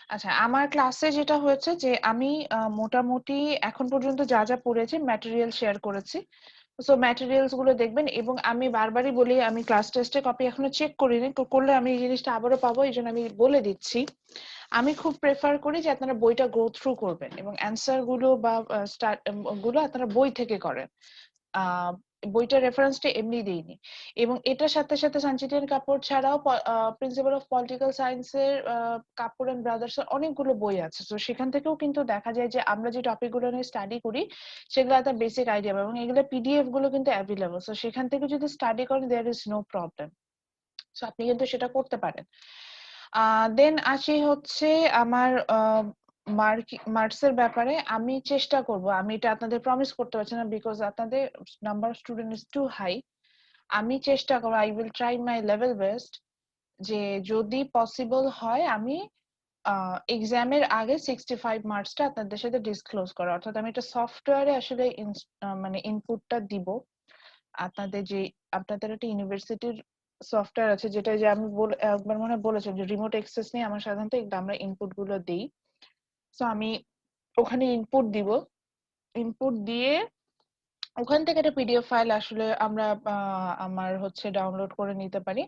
আচ্ছা, আমার ক্লাসে যেটা হয়েছে যে আমি মোটামুটি এখন পর্যন্ত যা যা পড়েছি ম্যাটেরিয়াল শেয়ার করেছি। সো ম্যাটেরিয়ালস গুলো দেখবেন, এবং আমি বারবারই বলি আমি ক্লাস টেস্টে কপি এখনো চেক করিনি, করলে আমি এই জিনিসটা আবারও পাবো, এই জন্য আমি বলে দিচ্ছি। আমি খুব প্রেফার করি যে আপনারা বইটা গো থ্রু করবেন এবং অ্যান্সার গুলো বা গুলো আপনারা বই থেকে করেন। আহ বইটার রেফারেন্সটা এমনি দিইনি। এবং এটার সাথে সাথে সঞ্চিতার কাপুর ছাড়াও প্রিন্সিপাল অফ পলিটিক্যাল সায়েন্সের কাপুর এন্ড ব্রাদার্স অনেকগুলো বই আছে, তো সেখান থেকেও কিন্তু দেখা যায় যে আমরা যে টপিক গুলো নিয়ে স্টাডি করি সেগুলো একটা বেসিক আইডিয়া এবং এগুলো পিডিএফ গুলো কিন্তু অ্যাভেলেবল, তো সেখান থেকে যদি স্টাডি করেন there is no problem. So আপনি কিন্তু সেটা করতে পারেন। দেন আসি হচ্ছে আমার মার্কস এর ব্যাপারে। আমি চেষ্টা করব, আমি এটা আপনাদের প্রমিস করতে পারছি না বিকজ আপনাদের number of student is too high. আমি চেষ্টা করব, I will try my level best, যে যদি পসিবল হয় আমি এক্সামের আগে 65 মার্কসটা আপনাদের সাথে ডিসক্লোজ করা, অর্থাৎ আমি এটা সফটওয়্যারে আসলে মানে ইনপুটটা দিব আপনাদের যে আপনাদের একটা ইউনিভার্সিটির সফটওয়্যার আছে, যেটা যে আমি একবার মনে হয় বলেছেন যে রিমোট অ্যাক্সেস নিয়ে আমরা সাধারণত আমরা ইনপুট গুলো দিই। সো আমি ওখানে ইনপুট দিব, ইনপুট দিয়ে ওখান থেকে একটা পিডিএফ ফাইল আসলে আমরা আমার হচ্ছে ডাউনলোড করে নিতে পারি।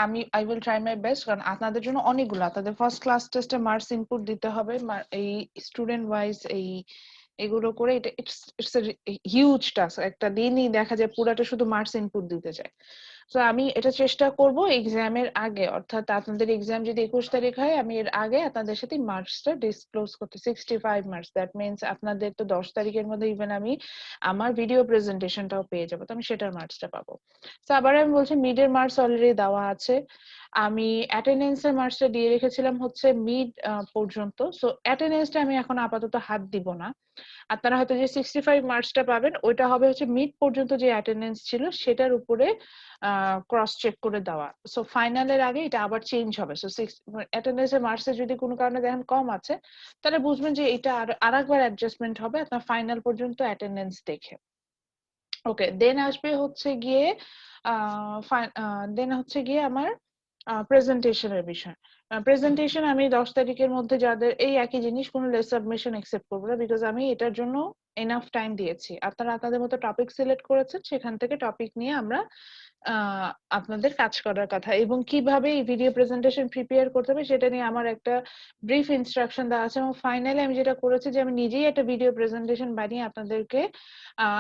আমি I will try my best, কারণ আপনাদের জন্য অনেকগুলো আপনাদের ফার্স্ট ক্লাস টেস্টে মার্কস ইনপুট দিতে হবে, এই স্টুডেন্ট ওয়াইজ এগুলো করে এটা it's it's a huge task. একটা দিনই দেখা যায় পুরাটা শুধু মার্কস ইনপুট দিতে চায়। তো আমি এটা চেষ্টা করব এক্সামের আগে, অর্থাৎ আপনাদের এক্সাম যদি 21 তারিখ হয় আমি এর আগে আপনাদের সাথে মার্কসটা ডিসক্লোজ করতে। 65 মার্কস, দ্যাট মিনস আপনাদের তো 10 তারিখের মধ্যে ইভেন আমি আমার ভিডিও প্রেজেন্টেশনটাও পেয়ে যাবো, তো আমি সেটার মার্কসটা পাবো। তো আবার আমি বলছি মিডের মার্কস অলরেডি দেওয়া আছে। আমি অ্যাটেন্ডেন্সের মার্কসটা দিয়ে রেখেছিলাম হচ্ছে মিড পর্যন্ত, সো অ্যাটেন্ডেন্সটা আমি এখন আপাতত হাত দিব না। আপনারা হয়তো যে 65 মার্কসটা পাবেন ওইটা হবে হচ্ছে মিড পর্যন্ত যে অ্যাটেন্ডেন্স ছিল সেটার উপরে ক্রস চেক করে দেওয়া। সো ফাইনালের আগে এটা আবার চেঞ্জ হবে। সো অ্যাটেন্ডেন্সের মার্কসে যদি কোনো কারণে দেখেন কম আছে, তাহলে বুঝবেন যে এটা আরেকবার অ্যাডজাস্টমেন্ট হবে আপনার ফাইনাল পর্যন্ত অ্যাটেন্ডেন্স দেখে। ওকে, দেন আসবে হচ্ছে গিয়ে আমার প্রেজেন্টেশনের বিষয়। প্রেজেন্টেশন আমি 10 তারিখের মধ্যে যাদের এই একই জিনিস, কোনো লেস সাবমিশন একসেপ্ট করবো না, বিকজ আমি এটার জন্য এনাফ টাইম দিয়েছি। আপনারা আপনাদের মতো টপিক সিলেক্ট করেছেন, সেখান থেকে টপিক নিয়ে আমরা আপনাদের কাজ করার কথা, এবং কিভাবে এই ভিডিও প্রেজেন্টেশন প্রিপেয়ার করতে হবে সেটা নিয়ে আমার একটা ব্রিফ ইনস্ট্রাকশন দেওয়া আছে। এবং ফাইনালি আমি যেটা করেছি যে আমি নিজেই একটা ভিডিও প্রেজেন্টেশন বানিয়ে আপনাদেরকে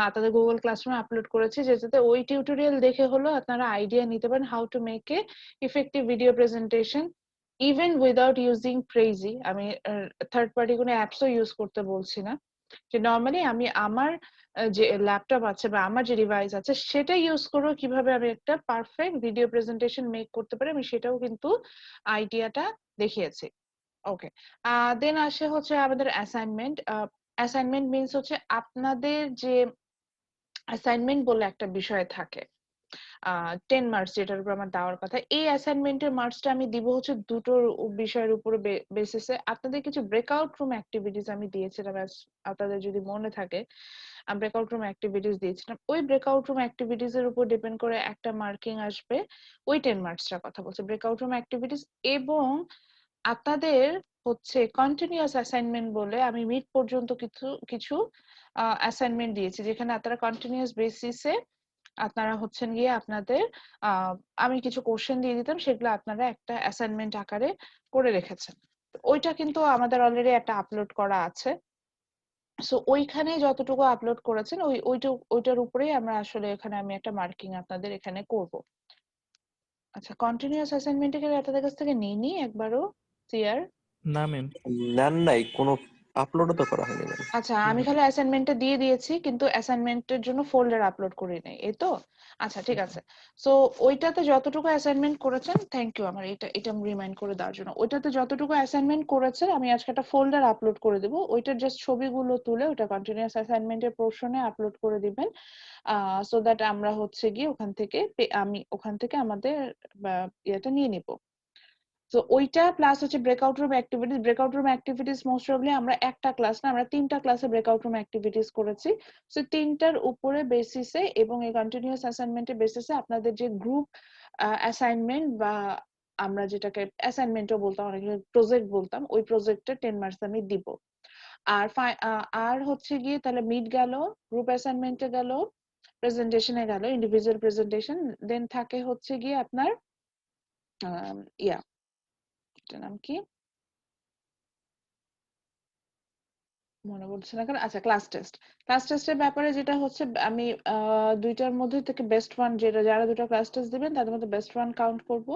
আপনাদের গুগল ক্লাসরুমে আপলোড করেছি, যেটাতে ওই টিউটোরিয়াল দেখে হলো আপনারা আইডিয়া নিতে পারেন how to make a effective video presentation even without using crazy. আমি থার্ড পার্টি কোনো অ্যাপসও ইউজ করতে বলছি না, যে নর্মালি আমি আমার যে ল্যাপটপ আছে বা আমার যে ডিভাইস আছে সেটা ইউজ করবো, কিভাবে আমি একটা পারফেক্ট ভিডিও প্রেজেন্টেশন মেক করতে পারি আমি সেটাও কিন্তু আইডিয়াটা দেখিয়েছি। ওকে, দেন আসে হচ্ছে আমাদের অ্যাসাইনমেন্ট। অ্যাসাইনমেন্ট মিনস হচ্ছে আপনাদের যে অ্যাসাইনমেন্ট বলে একটা বিষয় থাকে 10 মার্কস, যেটার উপর আমার দেওয়ার কথা। এই অ্যাসাইনমেন্টের মার্কসটা আমি দিব হচ্ছে দুটো বিষয়ের উপরে বেসিসে। আপনাদের কিছু ব্রেকআউট রুম অ্যাক্টিভিটিস আমি দিয়েছিলাম, আপনাদের যদি মনে থাকে ব্রেকআউট রুম অ্যাক্টিভিটিস দিয়েছিলাম। ওই ব্রেকআউট রুম অ্যাক্টিভিটিস এর উপর ডিপেন্ড করে একটা মার্কিং আসবে। ওই 10 মার্কসটার কথা বলছে ব্রেকআউট রুম অ্যাক্টিভিটিস। এবং আপনাদের হচ্ছে কন্টিনিউয়াস অ্যাসাইনমেন্ট বলে আমি মিড পর্যন্ত কিছু কিছু অ্যাসাইনমেন্ট দিয়েছি, যেখানে আপনারা কন্টিনিউয়াস বেসিসে আপনারা হচ্ছেন গিয়ে আপনাদের আহ আমি কিছু কোশ্চেন দিয়ে দিতাম, সেগুলো আপনারা একটা অ্যাসাইনমেন্ট আকারে করে রেখেছেন। ওইটা কিন্তু আমাদের অলরেডি একটা আপলোড করা আছে। সো ওইখানে যতটুকু আপলোড করেছেন ওইটার উপরেই আমরা আসলে এখানে আমি একটা মার্কিং আপনাদের এখানে করব। আচ্ছা, কন্টিনিউয়াস অ্যাসাইনমেন্টে কি আপনাদের কাছ থেকে নিইনি একবারও সিআর? না ম্যাম। নেন নাই, কোনো আপলোডও তো করা হয়নি ম্যাম। আচ্ছা, আমি খালি অ্যাসাইনমেন্টটা দিয়ে দিয়েছি কিন্তু অ্যাসাইনমেন্টের জন্য ফোল্ডার আপলোড করি নাই, এই তো। আচ্ছা ঠিক আছে। সো ওইটাতে যতটুকু অ্যাসাইনমেন্ট করেছেন, থ্যাংক ইউ আমার এটা রিমাইন্ড করে দেওয়ার জন্য। ওইটাতে যতটুকু অ্যাসাইনমেন্ট করেছেন আমি আজকে একটা ফোল্ডার আপলোড করে দেবো, ওইটার জাস্ট ছবিগুলো তুলে ওটা কন্টিনিউয়াস অ্যাসাইনমেন্টের পোর্শনে আপলোড করে দিবেন, সো দ্যাট আমরা হচ্ছে গিয়ে আমি ওখান থেকে আমাদের ইয়েটা নিয়ে নিব। তো ওইটা প্লাস হচ্ছে breakout room activities most probably আমরা একটা ক্লাস না, আমরা 3টা ক্লাসে ব্রেকআউট রুম অ্যাক্টিভিটিস করেছি। সো 3টার উপরে বেসিসে এবং এই কন্টিনিউয়াস অ্যাসাইনমেন্টের বেসিসে আপনাদের যে গ্রুপ অ্যাসাইনমেন্ট বা আমরা যেটাকে অ্যাসাইনমেন্টও বলতাম, অনেক প্রজেক্ট বলতাম, ওই প্রজেক্টে 10 মার্কস আমি দিব। আর আর হচ্ছে গিয়ে তাহলে মিড গেল, গ্রুপ অ্যাসাইনমেন্টে গেল, প্রেজেন্টেশনে গেল, ইন্ডিভিজুয়াল প্রেজেন্টেশন, দেন থাকে হচ্ছে গিয়ে আপনার ইয়া, এটার নাম কি মনে পড়ছে না কেন, আচ্ছা ক্লাস টেস্ট। ক্লাস টেস্টের ব্যাপারে যেটা হচ্ছে, আমি দুইটার মধ্যে থেকে বেস্ট ওয়ান, যেটা যারা দুটো ক্লাস টেস্ট দিবেন তাদের মধ্যে বেস্ট ওয়ান কাউন্ট করব,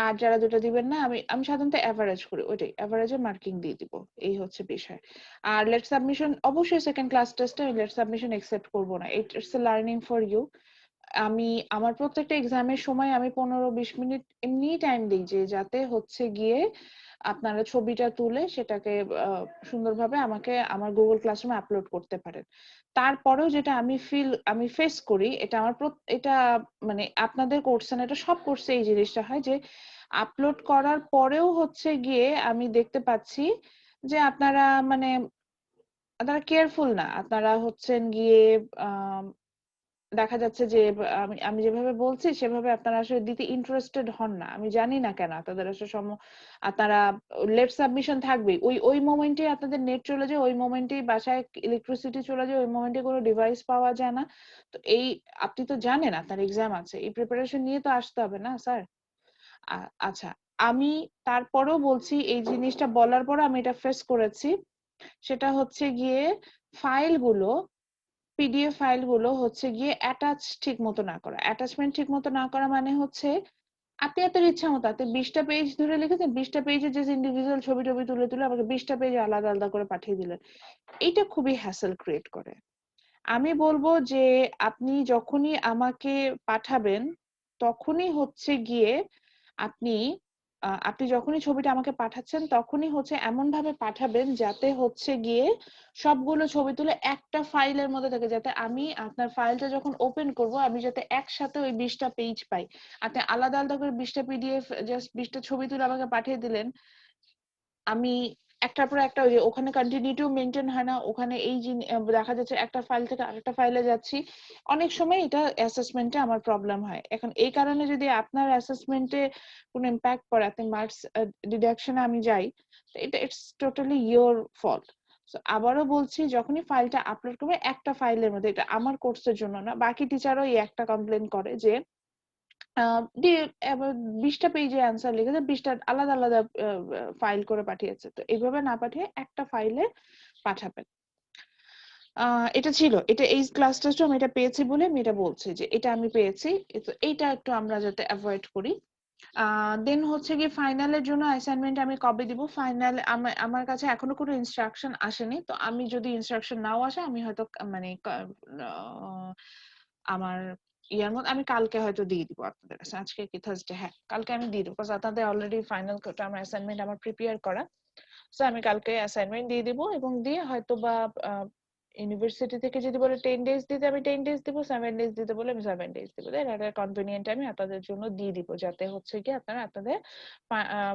আর যারা দুটো দিবেন না, আমি আমি সাধারণত অ্যাভারেজ করি, ওইটাই অ্যাভারেজে মার্কিং দিয়ে দিব, এই হচ্ছে বিষয়। আর লেট সাবমিশন অবশ্যই সেকেন্ড ক্লাস টেস্টে আমি লেট সাবমিশন একসেপ্ট করব না, it's a learning for you. আমি আমার প্রত্যেকটা এক্সামের সময় আমি 15-20 মিনিট এমনি টাইম দিই, যে যাতে হচ্ছে গিয়ে আপনারা ছবিটা তুলে সেটাকে সুন্দরভাবে আমাকে আমার গুগল ক্লাসরুমে আপলোড করতে পারেন। তারপরেও যেটা আমি ফেস করি, এটা আমার এটা মানে আপনাদের কোর্সে না, এটা সব কোর্সে এই জিনিসটা হয়, যে আপলোড করার পরেও হচ্ছে গিয়ে আমি দেখতে পাচ্ছি যে আপনারা মানে আপনারা কেয়ারফুল না, আপনারা হচ্ছেন গিয়ে দেখা যাচ্ছে যে আমি আমি যেভাবে বলছি সেভাবে আপনারা আসলে দিতে ইন্টারেস্টেড হন না, আমি জানি না কেন আপনাদের আসলে আপনারা লেট সাবমিশন থাকবে, ওই ওই মোমেন্টে আপনাদের নেট চলে যায়, ওই মোমেন্টেই বাসায় ইলেকট্রিসিটি চলে যায়, ওই মোমেন্টে কোনো ডিভাইস পাওয়া যায় না। তো এই আপনি তো জানেন আপনার এক্সাম আছে, এই প্রিপারেশন নিয়ে তো আসতে হবে না স্যার। আচ্ছা, আমি তারপরেও বলছি, এই জিনিসটা বলার পর আমি এটা ফেস করেছি, সেটা হচ্ছে গিয়ে ফাইলগুলো, পিডিএফ ফাইলগুলো হচ্ছে গিয়ে অ্যাটাচ ঠিক মতো না করা, অ্যাটাচমেন্ট ঠিক মতো না করা মানে হচ্ছে আপনি আপনার ইচ্ছা মতো আপনি 20টা পেজ ধরে লিখেছেন, 20টা পেজে যে ইন্ডিভিজুয়াল ছবি টবি তুলে তুলে আমাকে 20টা পেজে আলাদা আলাদা করে পাঠিয়ে দিলেন, এইটা খুবই হ্যাসেল ক্রিয়েট করে। আমি বলবো যে আপনি যখনই আমাকে পাঠাবেন, তখনই হচ্ছে গিয়ে আপনি আপনি যখনই ছবিটা আমাকে পাঠাচ্ছেন তখনই হচ্ছে এমন ভাবে পাঠাবেন যাতে হচ্ছে গিয়ে সবগুলো ছবি তুলে একটা ফাইলের মধ্যে থাকে, যাতে আমি আপনার ফাইলটা যখন ওপেন করব আমি যাতে একসাথে ওই 20টা পেজ পাই। আপনি আলাদা আলাদা করে 20টা পিডিএফ জাস্ট 20টা ছবি তুলে আমাকে পাঠিয়ে দিলেন, আমি একটার পর একটা, ওই যে ওখানে কন্টিনিউটিও মেনটেন হয় না, ওখানে এই দেখা যাচ্ছে একটা ফাইল থেকে আরেকটা ফাইলে যাচ্ছি, অনেক সময় এটা অ্যাসেসমেন্টে আমার প্রবলেম হয়। এখন এই কারণে যদি আপনার অ্যাসেসমেন্টে কোনো ইম্প্যাক্ট পড়ে, আপনি মার্কস ডিডাকশনে আমি যাই, তো এটা ইটস টোটালি ইয়োর ফল্ট। আবারও বলছি, যখনই ফাইলটা আপলোড করবে একটা ফাইলের মধ্যে, এটা আমার কোর্সের জন্য না, বাকি টিচারও এই একটা কমপ্লেন করে যে দিয়ে এবার 20টা পেজে অ্যান্সার লিখেছে, 20টা আলাদা আলাদা ফাইল করে পাঠিয়েছে, তো এইভাবে না পাঠিয়ে একটা ফাইলে পাঠাবেন। এটা ছিল, এটা এই ক্লাস টেস্ট আমি এটা পেয়েছি বলে আমি এটা বলছি যে এটা আমি পেয়েছি, তো এইটা একটু আমরা যাতে অ্যাভয়েড করি। দেন হচ্ছে কি ফাইনালের জন্য অ্যাসাইনমেন্ট আমি কবে দিব, ফাইনাল আমার কাছে এখনো কোনো ইনস্ট্রাকশন আসেনি, তো আমি যদি ইনস্ট্রাকশন নাও আসে আমি হয়তো মানে আমার ইয়ার মধ্যে আমি কালকে হয়তো দিয়ে দিব আপনাদের কাছে, আজকে কি থার্সডে, হ্যাঁ কালকে আমি দিয়ে দেবো, আপনাদের অলরেডি ফাইনাল আমার অ্যাসাইনমেন্ট আমার প্রিপেয়ার করা, সো আমি কালকে অ্যাসাইনমেন্ট দিয়ে দিব, এবং দিয়ে হয়তো বা ইউনিভার্সিটি থেকে যদি বলে 10 ডেজ দিতে আমি 10 ডেজ দিব, 7 ডেজ দিতে বলে আমি 7 ডেজ দিব, দেন একটা কনভেনিয়েন্ট আমি আপনাদের জন্য দিয়ে দিব, যাতে হচ্ছে কি আপনারা আপনাদের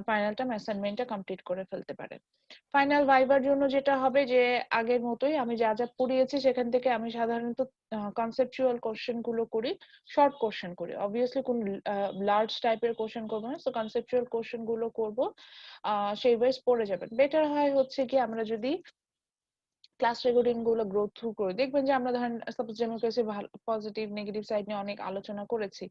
ফাইনাল টাইম অ্যাসাইনমেন্টটা কমপ্লিট করে ফেলতে পারেন। ফাইনাল ভাইবার জন্য যেটা হবে যে আগের মতোই আমি যা যা পড়িয়েছি সেখান থেকে আমি সাধারণত কনসেপচুয়াল কোশ্চেন গুলো করি, শর্ট কোশ্চেন করি, অবভিয়াসলি কোন লার্জ টাইপের কোশ্চেন করবো না, সো কনসেপচুয়াল কোশ্চেন গুলো করবো, সেই ওয়াইজ পড়ে যাবেন। বেটার হয় হচ্ছে কি আমরা যদি ক্লাস রেকর্ডিং গুলো গ্রো থ্রু করে দেখবেন যে আমরা ধরেন suppose democracy positive negative side নিয়ে অনেক আলোচনা করেছি,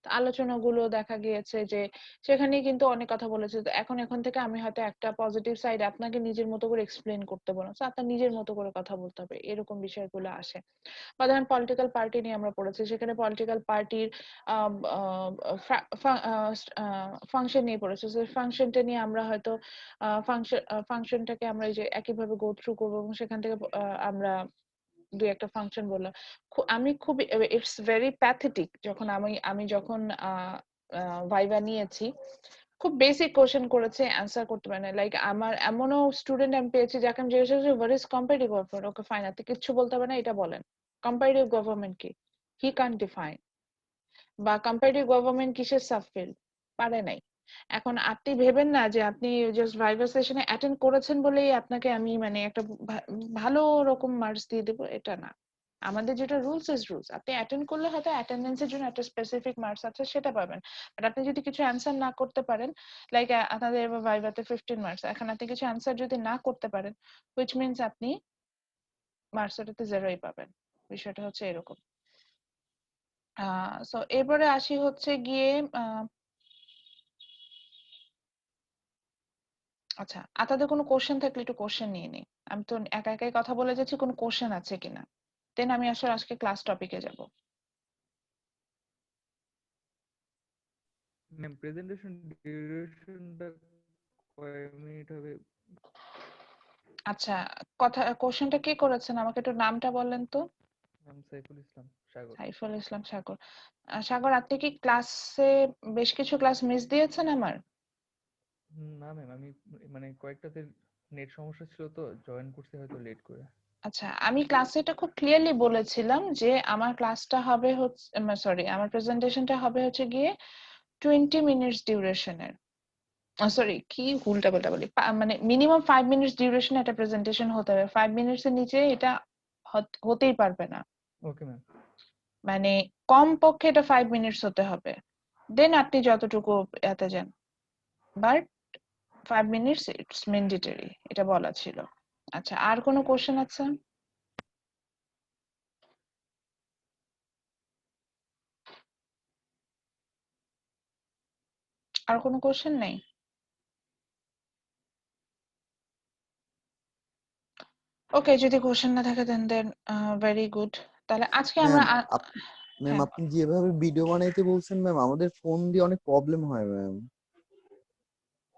তো আলোচনাগুলো দেখা গিয়েছে যে সেখানেই কিন্তু অনেক কথা বলেছে, তো এখন থেকে আমি হয়তো একটা পজিটিভ সাইড আপনাকে নিজের মতো করে এক্সপ্লেন করতে বলবো, তো আপনার নিজের মতো করে কথা বলতে হবে, এরকম বিষয়গুলো আসে। বা ধরেন পলিটিক্যাল পার্টি নিয়ে আমরা পড়েছি, সেখানে পলিটিক্যাল পার্টির ফাংশন নিয়ে পড়েছি, ফাংশনটা নিয়ে আমরা হয়তো ফাংশনটাকে আমরা এই যে একইভাবে গো থ্রু করবো, এবং সেখান থেকে আমরা দুই একটা ফাংশন বললাম। আমি খুবই, ইটস ভেরি প্যাথেটিক, যখন আমি যখন ভাইভা নিয়েছি, খুব বেসিক কোশ্চেন করেছে, অ্যান্সার করতে পারে না, লাইক আমার এমনও স্টুডেন্ট আমি পেয়েছি যাকে আমি জিজ্ঞেস করছি what is comparative government, okay fine, আপনি কিচ্ছু বলতে হবে না, এটা বলেন কম্পারেটিভ গভর্নমেন্ট কি, হি কান্ট ডিফাইন, বা কম্পারেটিভ গভর্নমেন্ট কিসের সাবফিল্ড, পারে নাই। এখন আপনি ভেবেন না যে আপনি জাস্ট ভাইভা সেশনে অ্যাটেন্ড করেছেন বলেই আপনাকে আমি মানে একটা ভালো রকম মার্কস দিয়ে দেবো, এটা না। আমাদের যেটা রুলস ইজ রুলস। আপনি অ্যাটেন্ড করলে হয়তো অ্যাটেন্ডেন্সের জন্য একটা স্পেসিফিক মার্কস আছে, সেটা পাবেন। বাট আপনি যদি কিছু অ্যান্সার না করতে পারেন, লাইক আপনাদের ভাইভাতে 15 মার্কস, এখন আপনি কিছু অ্যান্সার যদি না করতে পারেন, হুইচ মিনস আপনি মার্কস ওটাতে 0ই পাবেন। বিষয়টা হচ্ছে এরকম। সো এরপরে আসি হচ্ছে গিয়ে আচ্ছা, আপনাদের কোনো কোশ্চেন থাকলে একটু কোশ্চেন নিয়ে নিই। আমি তো একা একাই কথা বলে যাচ্ছি, কোনো কোশ্চেন আছে কিনা, দেন আমি আসলে আজকে ক্লাস টপিকে যাব। ম্যাম প্রেজেন্টেশন ডিউরেশনটা কয় মিনিট হবে? আচ্ছা, কোশ্চেনটা কে করেছেন আমাকে একটু নামটা বললেন তো। ম্যাম সাইফুল ইসলাম সাগর। সাইফুল ইসলাম সাগর। সাগর, আপনি কি ক্লাসে বেশ কিছু ক্লাস মিস দিয়েছেন আমার? না ম্যাম, আমি মানে কয়েকটাতে নেট সমস্যা ছিল তো জয়েন করতে হয়তো লেট করে। আচ্ছা, আমি ক্লাসে এটা খুব ক্লিয়ারলি বলেছিলাম যে আমার ক্লাসটা হবে হচ্ছে, সরি, আমার প্রেজেন্টেশনটা হবে হচ্ছে গিয়ে 20 মিনিটস ডিউরেশনের। সরি, কি উল্টাপাল্টা বলি, মানে মিনিমাম 5 মিনিটস ডিউরেশন একটা প্রেজেন্টেশন হতে হবে। 5 মিনিটস এর নিচে এটা হতেই পারবে না। Okay ma'am. মানে কম পক্ষে এটা 5 মিনিটস হতে হবে। দেন আপনি যতটুকু এতে যান, বাট 5 মিনিটস ইটস ম্যান্ডেটরি, এটা বলা ছিল। আচ্ছা, আর কোনো কোশ্চেন আছে? আর কোনো কোশ্চেন নেই? ওকে, যদি কোশ্চেন না থাকে দেন দেন ভেরি গুড। তাহলে আজকে আমরা ম্যাম ম্যাম হ্যাঁ, আপনি যেভাবে ভিডিও বানাইতে বলছেন ম্যাম, আমাদের ফোন দিয়ে অনেক প্রবলেম হয় ম্যাম।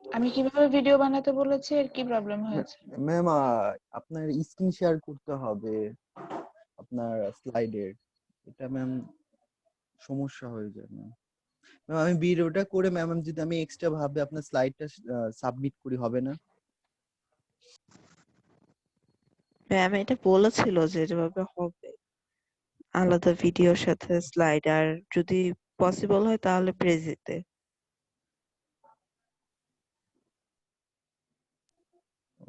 আমি কিভাবে ভিডিও বানাতে বলেছি, এর কি প্রবলেম হয়েছে? ম্যাম আপনার স্ক্রিন শেয়ার করতে হবে আপনার স্লাইডের, এটা ম্যাম সমস্যা হয়ে যায় ম্যাম। ম্যাম আমি ভিডিওটা করে ম্যাম যদি আমি এক্সট্রা ভাবে আপনার স্লাইডটা সাবমিট করি হবে না? ম্যাম এটা বলেছিল যে যেভাবে হবে আলাদা ভিডিওর সাথে স্লাইড, আর যদি পসিবল হয় তাহলে প্রেজিতে।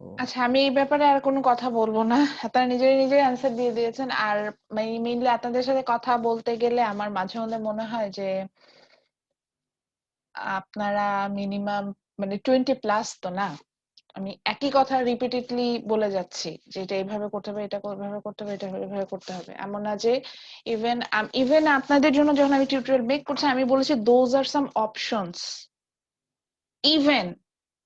ও আচ্ছা, আমি এই ব্যাপারে আর কোনো কথা বলবো না। আপনারা নিজেই নিজেই অ্যান্সার দিয়ে দিয়েছেন। আর মেইনলি আপনাদের সাথে কথা বলতে গেলে আমার মাঝে মধ্যে মনে হয় যে আপনারা মিনিমাম মানে 20 প্লাস তো না, আমি একই কথা রিপিটেডলি বলে যাচ্ছি যে এটা এইভাবে করতে হবে, এটা এইভাবে করতে হবে, এটা এইভাবে করতে হবে। এমন না যে ইভেন ইভেন আপনাদের জন্য যখন আমি টিউটোরিয়াল মেক করছি, আমি বলেছি those are some options. Even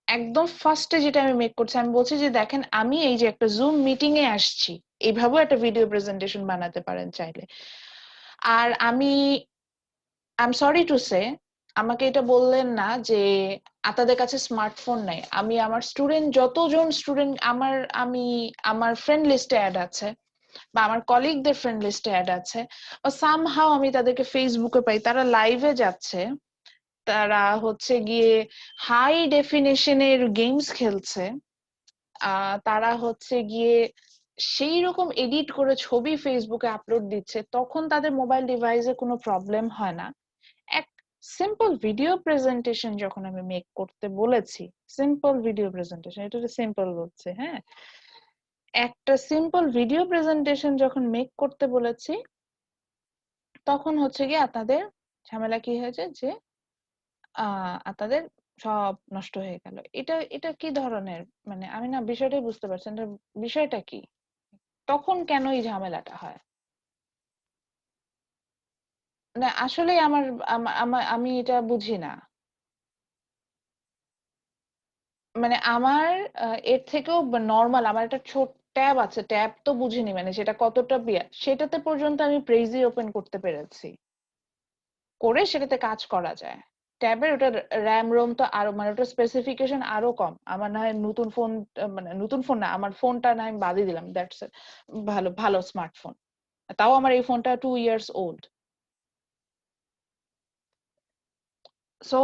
একদম ফার্স্টে যেটা আমি মেক করছি, আমি বলছি যে দেখেন, আমি এই যে একটা জুম মিটিং এ আসছি, এইভাবেও একটা ভিডিও প্রেজেন্টেশন বানাতে পারেন চাইলে। আর আমি I am sorry to say, আমাকে এটা বললেন না যে আপনাদের কাছে স্মার্টফোন নাই। আমি আমার স্টুডেন্ট, যতজন স্টুডেন্ট আমি আমার ফ্রেন্ড লিস্টে অ্যাড আছে বা আমার কলিগদের ফ্রেন্ড লিস্টে অ্যাড আছে, বা সামহাও আমি তাদেরকে ফেসবুকে পাই, তারা লাইভে যাচ্ছে, তারা হচ্ছে গিয়ে হাই ডেফিনেশনের গেমস খেলছে, তারা হচ্ছে গিয়ে সেই রকম এডিট করে ছবি ফেসবুকে আপলোড দিচ্ছে, তখন তাদের মোবাইল ডিভাইসে কোনো প্রবলেম হয় না। এক সিম্পল ভিডিও প্রেজেন্টেশন যখন আমি মেক করতে বলেছি, সিম্পল ভিডিও প্রেজেন্টেশন, এটা সিম্পল বলছে, হ্যাঁ, একটা সিম্পল ভিডিও প্রেজেন্টেশন যখন মেক করতে বলেছি, তখন হচ্ছে গিয়ে আপনাদের ঝামেলা কি হয়েছে যে আপনাদের সব নষ্ট হয়ে গেল। এটা এটা কি ধরনের, মানে আমি না বিষয়টাই বুঝতে পারছি না, বিষয়টা কি, তখন কেন এই ঝামেলাটা হয়? না আসলে আমি এটা বুঝি না। মানে আমার এর থেকেও নরমাল আমার একটা ছোট ট্যাব আছে, ট্যাব তো বুঝিনি মানে সেটা কতটা সেটাতে পর্যন্ত আমি প্রেজি ওপেন করতে পেরেছি, করে সেটাতে কাজ করা যায়। ট্যাবের ওটা র্যাম রোম তো আরো, মানে ওটা স্পেসিফিকেশন আরো কম। আমার না হয় নতুন ফোন, মানে নতুন ফোন না, আমার ফোনটা না আমি বাদই দিলাম, দ্যাটস ভালো ভালো স্মার্টফোন, তাও আমার এই ফোনটা 2 ইয়ার্স ওল্ড। সো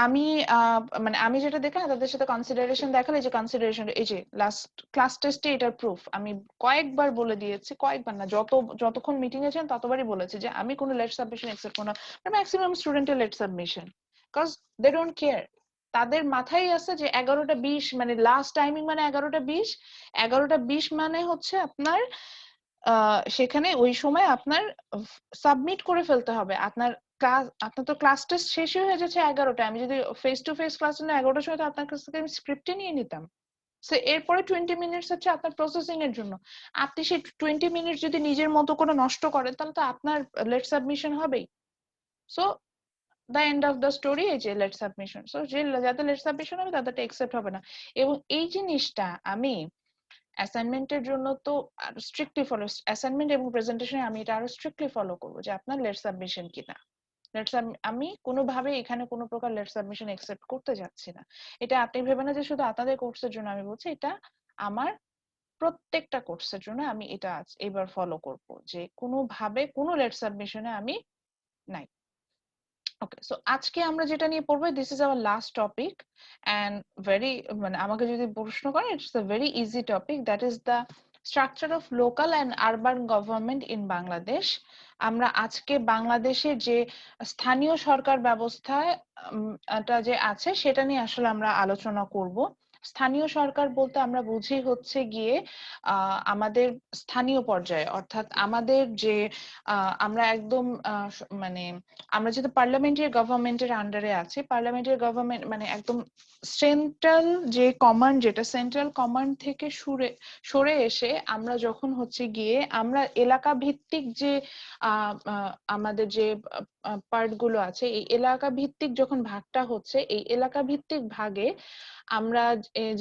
আমি মানে আমি যেটা দেখলাম তাদের সাথে কনসিডারেশন দেখালে, যে কনসিডারেশন এই যে লাস্ট ক্লাস টেস্টে এটার প্রুফ আমি কয়েকবার বলে দিয়েছি, কয়েকবার না, যতক্ষণ মিটিং এ ছিলাম ততবারই বলেছি যে আমি কোনো লেট সাবমিশন অ্যাকসেপ্ট করব না। ম্যাক্সিমাম স্টুডেন্টের late submission, cause they don't care. তাদের মাথায় আছে যে 11টা 20 মানে লাস্ট টাইমিং, মানে 11টা 20, 11টা 20 মানে হচ্ছে আপনার সেখানে ওই সময় আপনার সাবমিট করে ফেলতে হবে। আপনার তো ক্লাস টেস্ট শেষই হয়ে যাচ্ছে 11টায়। আমি যদি ফেস টু ফেস ক্লাস না 11টার সময়, তো আপনার কাছ থেকে আমি স্ক্রিপ্টে নিয়ে নিতাম। সো এরপরে 20 মিনিটস হচ্ছে আপনার প্রসেসিং এর জন্য। আপনি সেই 20 মিনিট যদি নিজের মতো করে নষ্ট করেন, তাহলে তো আপনার লেট সাবমিশন হবেই। So the end of the story এই যে লেট সাবমিশন। সো যাদের লেট সাবমিশন হবে তাদেরটা একসেপ্ট হবে না। এবং এই জিনিসটা আমি অ্যাসাইনমেন্টের জন্য তো স্ট্রিক্টলি ফলো, অ্যাসাইনমেন্ট এবং প্রেজেন্টেশনে আমি এটা আরো স্ট্রিক্টলি ফলো করবো যে আপনার লেট সাবমিশন কিনা। আমি কোনোভাবে এখানে কোনো প্রকার লেট সাবমিশন একসেপ্ট করতে যাচ্ছি না। এটা আপনি ভেবেন না যে শুধু আপনাদের কোর্সের জন্য আমি বলছি, এটা আমার প্রত্যেকটা কোর্সের জন্য আমি এটা এবার ফলো করব যে কোনোভাবে কোনো লেট সাবমিশনে আমি নাই। ওকে, সো আজকে আমরা যেটা নিয়ে পড়বো, this is our last topic and very, মানে আমাকে যদি প্রশ্ন করেন, it's a very easy topic, that is the structure of local and urban government in Bangladesh. আমরা আজকে বাংলাদেশের যে স্থানীয় সরকার ব্যবস্থায় যে আছে সেটা নিয়ে আসলে আমরা আলোচনা করব। স্থানীয় সরকার বলতে আমরা বুঝি হচ্ছে গিয়ে আমাদের স্থানীয় পর্যায়ে, অর্থাৎ আমাদের যে আমরা একদম মানে আমরা যেহেতু পার্লামেন্টারি গভর্নমেন্টের আন্ডারে আছি, পার্লামেন্টারি গভর্নমেন্ট মানে একদম সেন্ট্রাল যে কমান্ড, যেটা সেন্ট্রাল কমান্ড থেকে সরে এসে আমরা যখন হচ্ছে গিয়ে আমরা এলাকা ভিত্তিক যে আমাদের যে পার্ট গুলো আছে, এই এলাকা ভিত্তিক যখন ভাগটা হচ্ছে, এই এলাকা ভিত্তিক ভাগে আমরা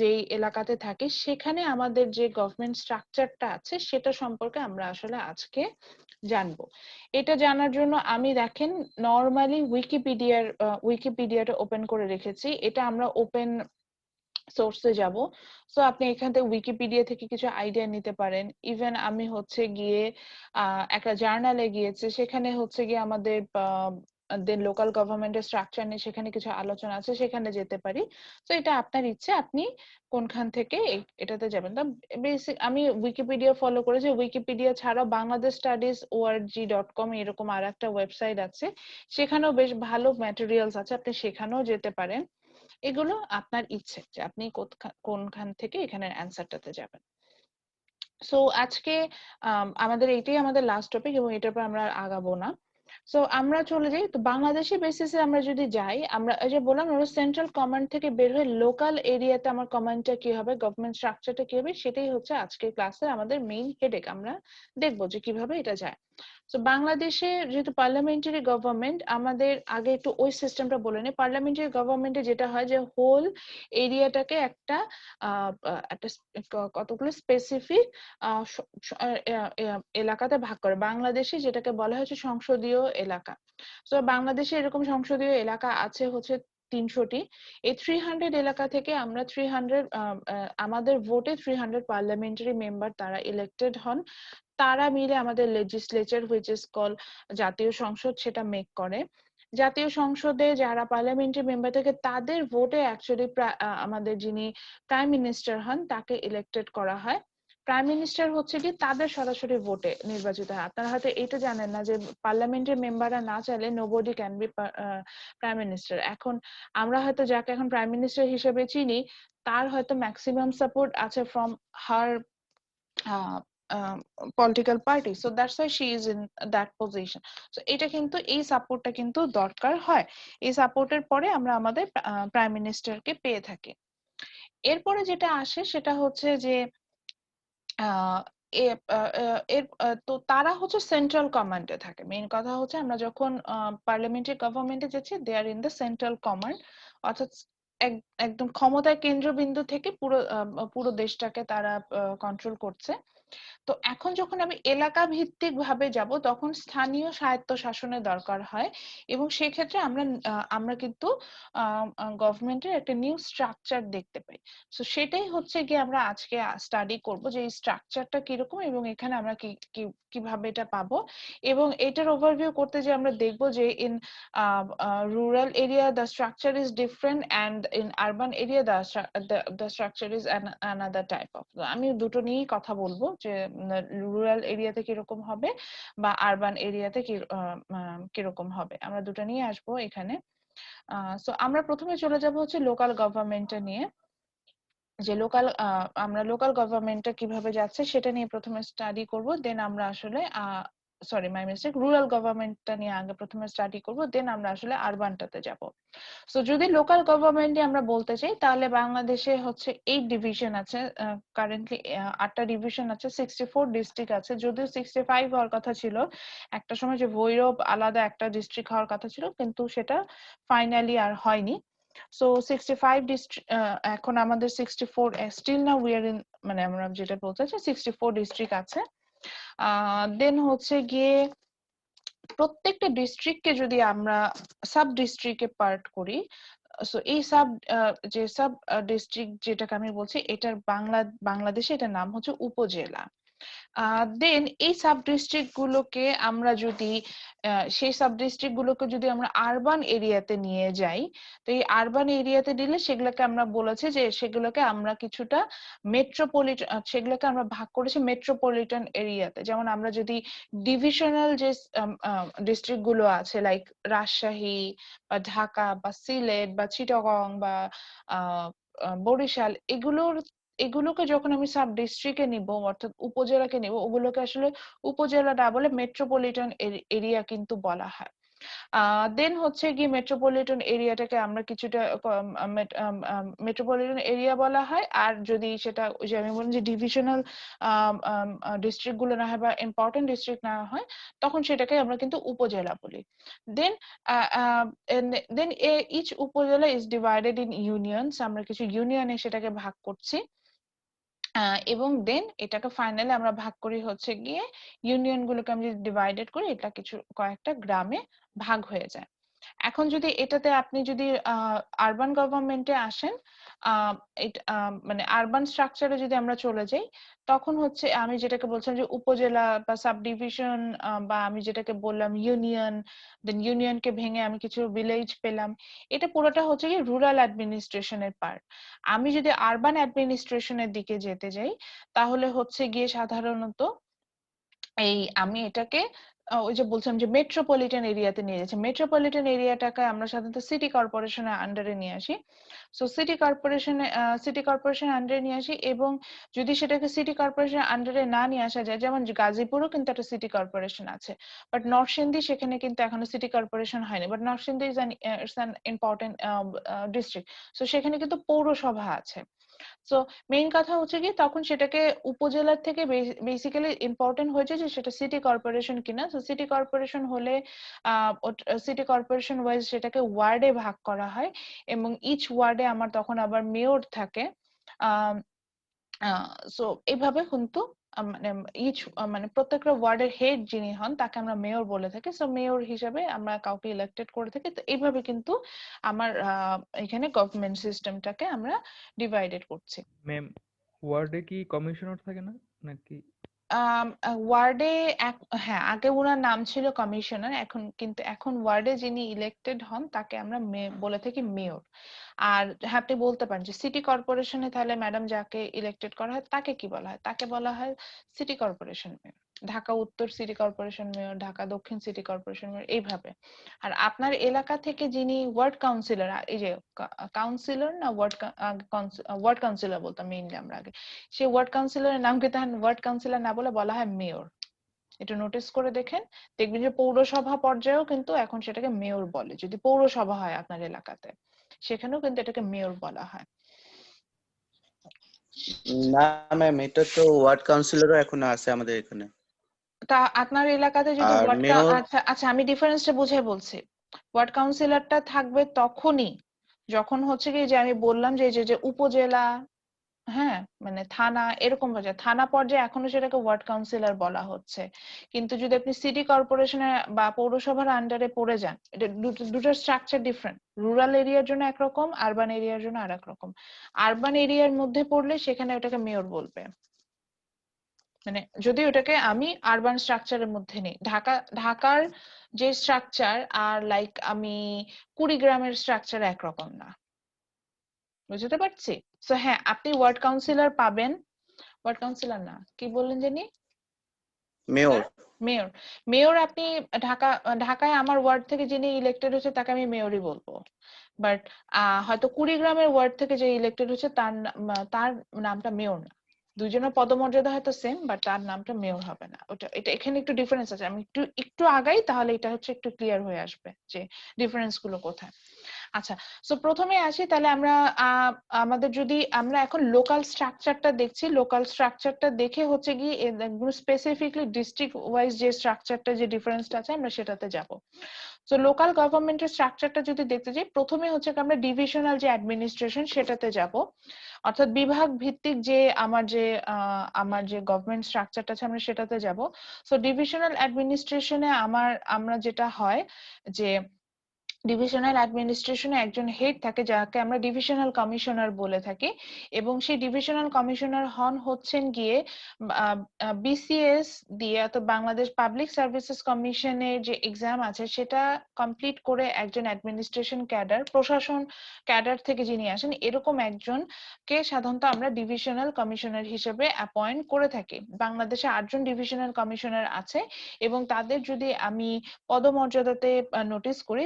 যে এলাকাতে থাকি সেখানে আমাদের যে গভর্নমেন্ট স্ট্রাকচারটা আছে সেটা সম্পর্কে আমরা আসলে আজকে জানবো। এটা জানার জন্য আমি দেখেন নরমালি উইকিপিডিয়াটা ওপেন করে রেখেছি। এটা আমরা ওপেন সোর্সে যাব। সো আপনি এখান থেকে উইকিপিডিয়া থেকে কিছু আইডিয়া নিতে পারেন। ইভেন আমি হচ্ছে গিয়ে একটা জার্নালে গিয়েছে, সেখানে হচ্ছে গিয়ে আমাদের দেন লোকাল গভর্নমেন্টের স্ট্রাকচার নিয়ে সেখানে কিছু আলোচনা আছে, সেখানে যেতে পারি। তো এটা আপনার ইচ্ছে, আপনি কোনখান থেকে এটাতে যাবেন। তো বেসিক আমি উইকিপিডিয়া ফলো করেছি। উইকিপিডিয়া ছাড়াও bangladeshstudies.org.com এরকম আর একটা ওয়েবসাইট আছে, সেখানেও বেশ ভালো ম্যাটেরিয়ালস আছে, আপনি সেখানেও যেতে পারেন। এগুলো আপনার ইচ্ছে যে আপনি কোনখান থেকে এখানের অ্যান্সারটাতে যাবেন। সো আজকে আমাদের এটাই আমাদের লাস্ট টপিক এবং এটার পর আমরা আর আগাবো না। সো আমরা চলে যাই। তো বাংলাদেশি বেসিসে আমরা যদি যাই, আমরা এই যে বললাম আমরা সেন্ট্রাল কমান্ড থেকে বের হয়ে লোকাল এরিয়াতে আমার কমান্ডটা কি হবে, গভর্নমেন্ট স্ট্রাকচারটা কি হবে, সেটাই হচ্ছে আজকের ক্লাসে আমাদের মেইন হেডেক। আমরা দেখবো যে কিভাবে এটা যায়। তো বাংলাদেশে যেহেতু পার্লামেন্টারি গভর্নমেন্ট, আমাদের আগে একটু ওই সিস্টেমটা বলে নিই। পার্লামেন্টারি গভর্নমেন্টে যেটা হয় যে হোল এরিয়াটাকে একটা কতগুলো স্পেসিফিক এলাকাতে ভাগ করে। বাংলাদেশে যেটাকে বলা হচ্ছে সংসদীয় এলাকা। তো বাংলাদেশে এরকম সংসদীয় এলাকা আছে হচ্ছে 300টি। এই 300 এলাকা থেকে আমরা 300 আমাদের ভোটে 300 পার্লামেন্টারি মেম্বার তারা ইলেক্টেড হন। তারা মিলে আমাদের লেজিসলেচার হুইচ ইজ কল জাতীয় সংসদ সেটা মেক করে। জাতীয় সংসদে যারা পার্লামেন্টারি মেম্বার থাকে তাদের ভোটে অ্যাকচুয়ালি আমাদের যিনি প্রাইম মিনিস্টার হন তাকে ইলেক্টেড করা হয়। প্রাইম মিনিস্টার হচ্ছে কি তাদের সরাসরি ভোটে নির্বাচিত হয়। আপনারা হয়তো এটা জানেন না যে পার্লামেন্টের মেম্বাররা না চাইলে nobody can be prime minister. এখন আমরা হয়তো যাকে এখন প্রাইম মিনিস্টার হিসেবে চিনি, তার হয়তো ম্যাক্সিমাম সাপোর্ট আছে from her political party, so that's why she is in that position. So এটা কিন্তু এই সাপোর্টটা কিন্তু দরকার হয়। এই সাপোর্টের পরে আমরা আমাদের প্রাইম মিনিস্টারকে পেয়ে থাকি। এরপরে যেটা আসে সেটা হচ্ছে যে তো তারা হচ্ছে সেন্ট্রাল কমান্ডে থাকে। মেইন কথা হচ্ছে আমরা যখন পার্লামেন্টারি গভর্নমেন্টে যাচ্ছি, দে আর ইন দ্য সেন্ট্রাল কমান্ড, অর্থাৎ একদম ক্ষমতার কেন্দ্রবিন্দু থেকে পুরো দেশটাকে তারা কন্ট্রোল করছে। তো এখন যখন আমি এলাকা ভিত্তিক ভাবে যাব, তখন স্থানীয় স্বায়ত্ত শাসনের দরকার হয় এবং সেক্ষেত্রে আমরা কিন্তু গভর্নমেন্টের একটা নিউ স্ট্রাকচার দেখতে পাই। তো সেটাই হচ্ছে গিয়ে আমরা আজকে স্টাডি করব যে এই স্ট্রাকচারটা কিরকম এবং এখানে আমরা কিভাবে এটা পাবো। এবং এটার ওভারভিউ করতে যে আমরা দেখব যে in rural area the structure is different and in urban area the structure is another type of। আমি দুটো নিয়েই কথা বলবো যে রুরাল এরিয়াতে কিরকম হবে বা আরবান এরিয়াতে কিরকম হবে, আমরা দুটো নিয়ে আসবো এখানে। সো আমরা প্রথমে চলে যাব হচ্ছে লোকাল গভর্নমেন্টটা নিয়ে। যে আমরা লোকাল গভর্নমেন্টটা কিভাবে যাচ্ছে সেটা নিয়ে প্রথমে স্টাডি করব, দেন আমরা আসলে সরি মাই মিস্টেক, রুরাল গভর্নমেন্টটা নিয়ে আগে প্রথমে স্টাডি করব, দেন আমরা আসলে আরবানটাতে যাব। সো যদি লোকাল গভর্নমেন্টে আমরা বলতে চাই তাহলে বাংলাদেশে হচ্ছে 8 ডিভিশন আছে, কারেন্টলি 8টা ডিভিশন আছে, 64 ডিস্ট্রিক্ট আছে। যদিও 65 হওয়ার কথা ছিল একটা সময়, যে ভৈরব আলাদা একটা ডিস্ট্রিক্ট হওয়ার কথা ছিল, কিন্তু সেটা ফাইনালি আর হয়নি। সো 65 ডিস্ট্রিক্ট, এখন আমাদের 64 স্টিল না উই আর ইন, মানে আমরা যেটা বলতে চাই 64 ডিস্ট্রিক্ট আছে। দেন হচ্ছে গিয়ে প্রত্যেকটা ডিস্ট্রিক্টকে যদি আমরা সাব ডিস্ট্রিক্টে পার্ট করি, সো এই যে সাব ডিস্ট্রিক্ট যেটাকে আমি বলছি, এটার বাংলাদেশে এটার নাম হচ্ছে উপজেলা। দেন এই সাব ডিস্ট্রিক্ট গুলোকে আমরা যদি সেই সাব ডিস্ট্রিক্ট গুলোকে যদি আমরা আরবান এরিয়াতে নিয়ে যাই, তো এই আরবান এরিয়াতে দিলে সেগুলোকে আমরা বলেছি যে সেগুলোকে আমরা কিছুটা সেগুলোকে আমরা ভাগ করেছি মেট্রোপলিটন এরিয়াতে। যেমন আমরা যদি ডিভিশনাল যে ডিস্ট্রিক্ট গুলো আছে, লাইক রাজশাহী বা ঢাকা বা সিলেট বা চিটাগং বা বরিশাল, এগুলোকে যখন আমি সাব ডিস্ট্রিক্টে নিব, অর্থাৎ উপজেলাকে নিব, ওগুলোকে আসলে উপজেলা না বলে মেট্রোপলিটন এরিয়া কিন্তু বলা হয়। দেন হচ্ছে গিয়ে মেট্রোপলিটন এরিয়াটাকে আমরা কিছুটা মেট্রোপলিটন এরিয়া বলা হয়। আর যদি সেটা ওই যে আমি বললাম যে ডিভিশনাল ডিস্ট্রিক্ট গুলো না হয় বা ইম্পর্টেন্ট ডিস্ট্রিক্ট না হয়, তখন সেটাকে আমরা কিন্তু উপজেলা বলি। দেন দেন ইচ উপজেলা ইজ ডিভাইডেড ইন ইউনিয়নস, আমরা কিছু ইউনিয়নে সেটাকে ভাগ করছি। এবং দেন এটাকে ফাইনালি আমরা ভাগ করি হচ্ছে গিয়ে ইউনিয়ন গুলোকে আমি যদি ডিভাইডেড করি, এটা কিছু কয়েকটা গ্রামে ভাগ হয়ে যায়। এখন যদি এটাতে আপনি যদি আরবান গভর্নমেন্টে আসেন, মানে আরবান স্ট্রাকচারে যদি আমরা চলে যাই, তখন হচ্ছে আমি যেটাকে বলছিলাম যে উপজেলা বা সাব ডিভিশন, বা আমি যেটাকে বললাম ইউনিয়ন, দেন ইউনিয়নকে ভেঙে আমি কিছু ভিলেজ পেলাম, এটা পুরোটা হচ্ছে কি রুরাল অ্যাডমিনিস্ট্রেশনের পার্ট। আমি যদি আরবান অ্যাডমিনিস্ট্রেশনের দিকে যেতে যাই, তাহলে হচ্ছে গিয়ে সাধারণত আমি এটাকে ওই যে বলছিলাম যে মেট্রোপলিটন এরিয়াতে নিয়ে যাচ্ছি। মেট্রোপলিটন এরিয়াটাকে আমরা সাধারণত সিটি কর্পোরেশনের আন্ডারে নিয়ে আসি। সো সিটি কর্পোরেশনের আন্ডারে নিয়ে আসি, এবং যদি সেটাকে সিটি কর্পোরেশনের আন্ডারে না নিয়ে আসা যায়, যেমন গাজীপুরও কিন্তু একটা সিটি কর্পোরেশন আছে, বাট নরসিংদী সেখানে কিন্তু এখনো সিটি কর্পোরেশন হয়নি, but Narsingdi is an important district. So সেখানে কিন্তু পৌরসভা আছে। সো মেইন কথা হচ্ছে কি তখন সেটাকে উপজেলার থেকে বেসিক্যালি ইম্পর্টেন্ট হয়েছে যে সেটা সিটি কর্পোরেশন কিনা। সো সিটি কর্পোরেশন হলে সিটি কর্পোরেশন ওয়াইজ সেটাকে ওয়ার্ডে ভাগ করা হয়, এবং ইচ ওয়ার্ডে আমার তখন আবার মেয়র থাকে। সো এইভাবে কিন্তু মানে মানে প্রত্যেকটা ওয়ার্ডের হেড যিনি হন তাকে আমরা মেয়র বলে থাকি। সো মেয়র হিসেবে আমরা কাউকে ইলেক্টেড করে থাকি। তো এইভাবে কিন্তু আমার এখানে গভর্নমেন্ট সিস্টেমটাকে আমরা ডিভাইডেড করছি। ম্যাম, ওয়ার্ডে কি কমিশনার থাকে না নাকি? ওয়ার্ডে হ্যাঁ, আগে ওনার নাম ছিল কমিশনার, এখন ওয়ার্ডে যিনি ইলেক্টেড হন তাকে আমরা বলে থাকি মেয়র। আর হ্যাঁ, আপনি বলতে পারেন যে সিটি কর্পোরেশনে তাহলে ম্যাডাম যাকে ইলেক্টেড করা হয় তাকে কি বলা হয়? তাকে বলা হয় সিটি কর্পোরেশন মেয়র। ঢাকা উত্তর সিটি কর্পোরেশন মেয়র, ঢাকা দক্ষিণ সিটি কর্পোরেশন মেয়র, এইভাবে। আর আপনার এলাকা থেকে যিনি ওয়ার্ড কাউন্সিলর, এই যে কাউন্সিলর না ওয়ার্ড কাউন্সিলর বলতাম মেইনলি আমরা আগে, সেই ওয়ার্ড কাউন্সিলরের নাম কি তাহলে ওয়ার্ড কাউন্সিলর না বলে বলা হয় মেয়র। এটা নোটিস করে দেখবেন যে পৌরসভা পর্যায়েও কিন্তু এখন সেটাকে মেয়র বলে, যদি পৌরসভা হয় আপনার এলাকাতে, সেখানেও কিন্তু এটাকে মেয়র বলা হয়। না ম্যাম, এটা তো ওয়ার্ড কাউন্সিলরও এখন আছে আমাদের এখানে। তা আপনার এলাকাতে যদি আর মেয়র আচ্ছা আচ্ছা, আমি ডিফারেন্সটা বুঝাই বলছি। ওয়ার্ড কাউন্সিলরটা থাকবে তখনই যখন হচ্ছে কি যে আমি বললাম যে যে উপজেলা, হ্যাঁ, মানে থানা, এরকম পর্যায়ে, থানা পর্যায়ে এখনো সেটাকে ওয়ার্ড কাউন্সিলর বলা হচ্ছে। কিন্তু যদি আপনি সিটি কর্পোরেশনের বা পৌরসভার আন্ডারে পড়ে যান, এটা দুটোর স্ট্রাকচার ডিফারেন্ট। রুরাল এরিয়ার জন্য একরকম, আরবান এরিয়ার জন্য আরেক রকম। আরবান এরিয়ার মধ্যে পড়লে সেখানে ওটাকে মেয়র বলবে, মানে যদি ওটাকে আমি আরবান স্ট্রাকচারের মধ্যে নেই। ঢাকার যে স্ট্রাকচার আর লাইক আমি কুড়িগ্রামের স্ট্রাকচার একরকম না, বুঝতে পারছি। সো হ্যাঁ, আপনি ওয়ার্ড কাউন্সিলর পাবেন, ওয়ার্ড কাউন্সিলর না, কি বললেন জানি? মেয়র। মেয়র। মেয়র আপনি ঢাকায় আমার ওয়ার্ড থেকে যিনি ইলেক্টেড হচ্ছে তাকে আমি মেয়রই বলবো, বাট হয়তো কুড়িগ্রামের ওয়ার্ড থেকে যে ইলেক্টেড হচ্ছে তার নামটা মেয়র না। দুইজনের পদমর্যাদা হয়তো সেম, বাট তার নামটা মেয়র হবে না। এটা এখানে একটু ডিফারেন্স আছে। আমি একটু আগাই, তাহলে এটা হচ্ছে একটু ক্লিয়ার হয়ে আসবে যে ডিফারেন্স গুলো কোথায়। আচ্ছা, সো প্রথমে আসি তাহলে আমরা আমাদের যদি আমরা এখন লোকাল স্ট্রাকচারটা দেখছি, লোকাল স্ট্রাকচারটা দেখে হচ্ছে কি একদম স্পেসিফিকলি ডিস্ট্রিক্ট ওয়াইজ যে স্ট্রাকচারটা যে ডিফারেন্সটা আছে আমরা সেটাতে যাব। সো লোকাল গভর্নমেন্টের স্ট্রাকচারটা যদি দেখতে যাই, প্রথমে হচ্ছে আমরা ডিভিশনাল যে অ্যাডমিনিস্ট্রেশন সেটাতে যাব, অর্থাৎ বিভাগ ভিত্তিক যে আমার যে গভর্নমেন্ট স্ট্রাকচারটা আছে আমরা সেটাতে যাব। সো ডিভিশনাল অ্যাডমিনিস্ট্রেশনে আমরা যেটা হয় যে ডিভিশনাল অ্যাডমিনিস্ট্রেশনে একজন হেড থাকে যাকে আমরা ডিভিশনাল কমিশনার বলে থাকি, এবং সেই ডিভিশনাল কমিশনার হচ্ছেন গিয়ে বিসিএস দিয়ে, অর্থাৎ বাংলাদেশ পাবলিক সার্ভিসেস কমিশনের যে এক্সাম আছে সেটা কমপ্লিট করে একজন অ্যাডমিনিস্ট্রেশন ক্যাডার, প্রশাসন ক্যাডার থেকে যিনি আসেন, এরকম একজনকে সাধারণত আমরা ডিভিশনাল কমিশনার হিসেবে অ্যাপয়েন্ট করে থাকি। বাংলাদেশে 8 জন ডিভিশনাল কমিশনার আছে, এবং তাদের যদি আমি পদমর্যাদাতে নোটিস করি,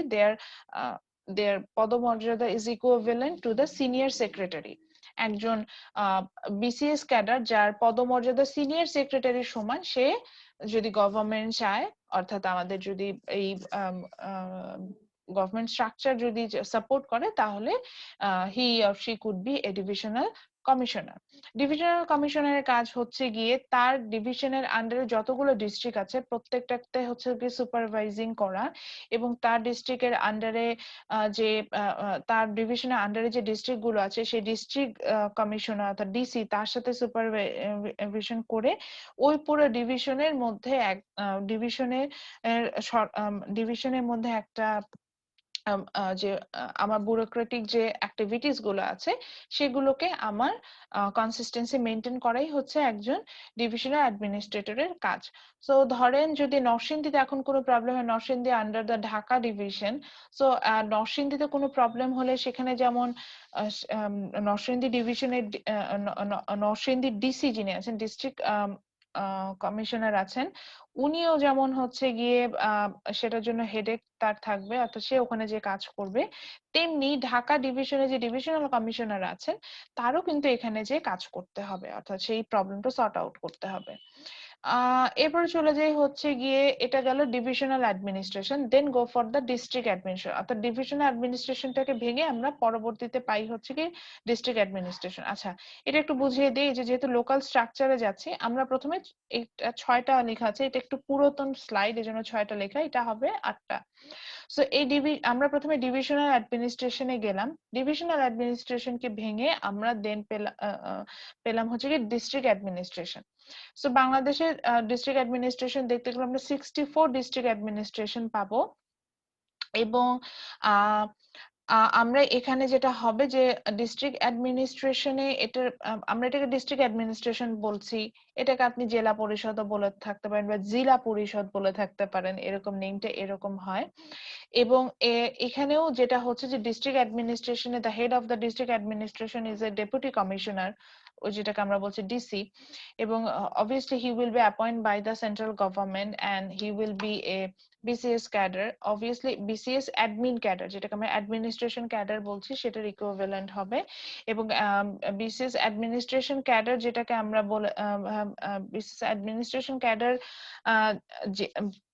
their পদমর্যাদা is equivalent to the senior secretary. একজন বিসিএস ক্যাডার যার পদমর্যাদা সিনিয়র সেক্রেটারির সমান, সে যদি গভর্নমেন্ট চায়, অর্থাৎ আমাদের যদি এই গভর্নমেন্ট স্ট্রাকচার যদি সাপোর্ট করে, তাহলে he or she could B A divisional commissioner. Divisional কমিশনারের কাজ হচ্ছে গিয়ে তার ডিভিশনের আন্ডারে যতগুলো ডিস্ট্রিক্ট আছে প্রত্যেকটাতে হচ্ছে গিয়ে সুপারভাইজিং করা, এবং তার ডিস্ট্রিক্টের আন্ডারে যে তার ডিভিশনের আন্ডারে যে ডিস্ট্রিক্ট গুলো আছে সেই ডিস্ট্রিক্ট কমিশনার অর্থাৎ ডিসি তার সাথে সুপারভিশন করে ওই পুরো ডিভিশনের মধ্যে ডিভিশনের মধ্যে একটা যে আমার ব্যুরোক্রেটিক যে অ্যাক্টিভিটিস গুলো আছে সেগুলোকে আমার কনসিস্টেন্সি মেনটেন করাই হচ্ছে একজন ডিভিশনাল অ্যাডমিনিস্ট্রেটরের কাজ। সো ধরেন যদি নরসিংদীতে এখন কোনো প্রবলেম হয়, Narsingdi under the Dhaka division, so নরসিংদীতে কোনো প্রবলেম হলে সেখানে যেমন নরসিংদী ডিভিশনের নরসিংদী ডিসি যিনি আছেন, ডিস্ট্রিক্ট কমিশনার আছেন, উনিও যেমন হচ্ছে গিয়ে সেটার জন্য হেডেক তার থাকবে, অর্থাৎ সে ওখানে যে কাজ করবে, তেমনি ঢাকা ডিভিশনে যে ডিভিশনাল কমিশনার আছেন তারও কিন্তু এখানে যে কাজ করতে হবে, অর্থাৎ সেই প্রবলেমটা সর্ট আউট করতে হবে। এরপরে চলে যাই হচ্ছে গিয়ে, এটা গেল divisional administration, then go for the district administration, অর্থাৎ ডিভিশনাল অ্যাডমিনিস্ট্রেশনটাকে ভেঙে আমরা পরবর্তীতে পাই হচ্ছে কি ডিস্ট্রিক্ট অ্যাডমিনিস্ট্রেশন। আচ্ছা, এটা একটু বুঝিয়ে দিই যে যেহেতু লোকাল স্ট্রাকচারে যাচ্ছি আমরা, প্রথমে এটা 6টা লেখা আছে, এটা একটু পুরাতন স্লাইড এজন্য 6টা লেখা, এটা হবে 8টা। সো আমরা প্রথমে ডিভিশনাল অ্যাডমিনিস্ট্রেশনে গেলাম, ডিভিশনাল অ্যাডমিনিস্ট্রেশনকে ভেঙে আমরা দেন পেলাম হচ্ছে কি ডিস্ট্রিক্ট অ্যাডমিনিস্ট্রেশন। সো বাংলাদেশের ডিস্ট্রিক্ট অ্যাডমিনিস্ট্রেশন দেখতে গেলে আমরা 64 ডিস্ট্রিক্ট অ্যাডমিনিস্ট্রেশন পাবো, এবং আমরা এখানে যেটা হবে যে ডিস্ট্রিক্ট অ্যাডমিনিস্ট্রেশনে আমরা এটাকে ডিস্ট্রিক্ট অ্যাডমিনিস্ট্রেশন বলছি, এটাকে আপনি জেলা পরিষদও বলে থাকতে পারেন বা জেলা পরিষদ বলে থাকতে পারেন, এরকম নেমটা এরকম হয়। এবং এখানেও যেটা হচ্ছে যে ডিস্ট্রিক্ট অ্যাডমিনিস্ট্রেশনে the head of the district administration is a deputy commissioner, ওই যেটাকে আমরা বলছি ডিসি, এবং obviously he will be appointed by the central government and he will be a BCS cadre, obviously BCS admin cadre, যেটাকে আমরা administration cadre বলছি সেটার equivalent হবে, এবং BCS অ্যাডমিনিস্ট্রেশন ক্যাডার যেটাকে আমরা BCS অ্যাডমিনিস্ট্রেশন ক্যাডার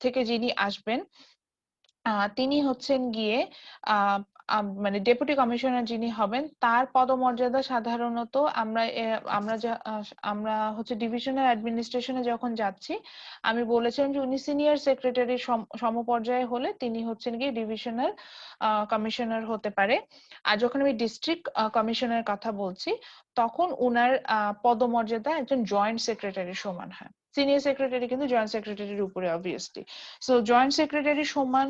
থেকে যিনি আসবেন তিনি হচ্ছেন গিয়ে মানে ডেপুটি কমিশনার যিনি হবেন, তার পদমর্যাদা সাধারণত আমরা হচ্ছে ডিভিশনাল অ্যাডমিনিস্ট্রেশনে যখন যাচ্ছি আমি বলেছিলাম যে উনি সিনিয়র সেক্রেটারি সমপর্যায়ে হলে তিনি হচ্ছেন গিয়ে ডিভিশনাল কমিশনার হতে পারে। আর যখন আমি ডিস্ট্রিক্ট কমিশনার কথা বলছি তখন উনার পদমর্যাদা একজন জয়েন্ট সেক্রেটারির সমান হয়। সিনিয়র সেক্রেটারি কিন্তু জয়েন্ট সেক্রেটারির উপরে অবভিয়াসলি, সো জয়েন্ট সেক্রেটারি সমান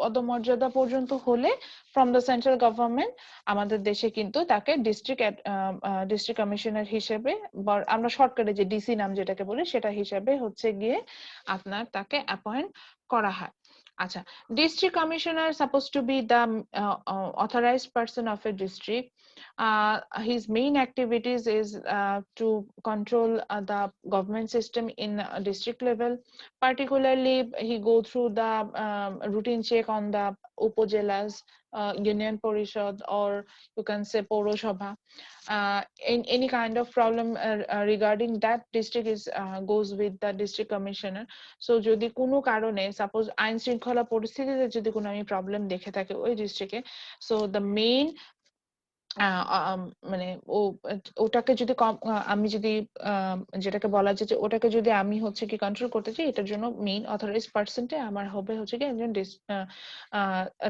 পদমর্যাদা পর্যন্ত হলে ফ্রম দ্য সেন্ট্রাল গভর্নমেন্ট আমাদের দেশে কিন্তু তাকে ডিস্ট্রিক্ট কমিশনার হিসেবে, বা আমরা শর্টকাটে যে ডিসি নাম যেটাকে বলি সেটা হিসেবে হচ্ছে গিয়ে আপনার তাকে অ্যাপয়েন্ট করা হয়। Acha, district commissioner supposed to be the authorized person of a district. His main activities is to control the government system in district level. Particularly, he go through the routine check on the upojelas, union porishad, or you can say poroshobha. In any kind of problem regarding that district is goes with the district commissioner. So যদি কোনো কারণে suppose আইন শৃঙ্খলা পরিস্থিতিতে যদি কোনো আমি problem দেখে থাকি ওই ডিস্ট্রিক্টে, সো দ্য মেইন মানে ওটাকে যদি আমি যদি যেটাকে বলা যায় যে ওটাকে যদি আমি হচ্ছে কি কন্ট্রোল করতে চাই, এটার জন্য মেইন অথরাইজড পার্সনটা আমার হবে হচ্ছে কি একজন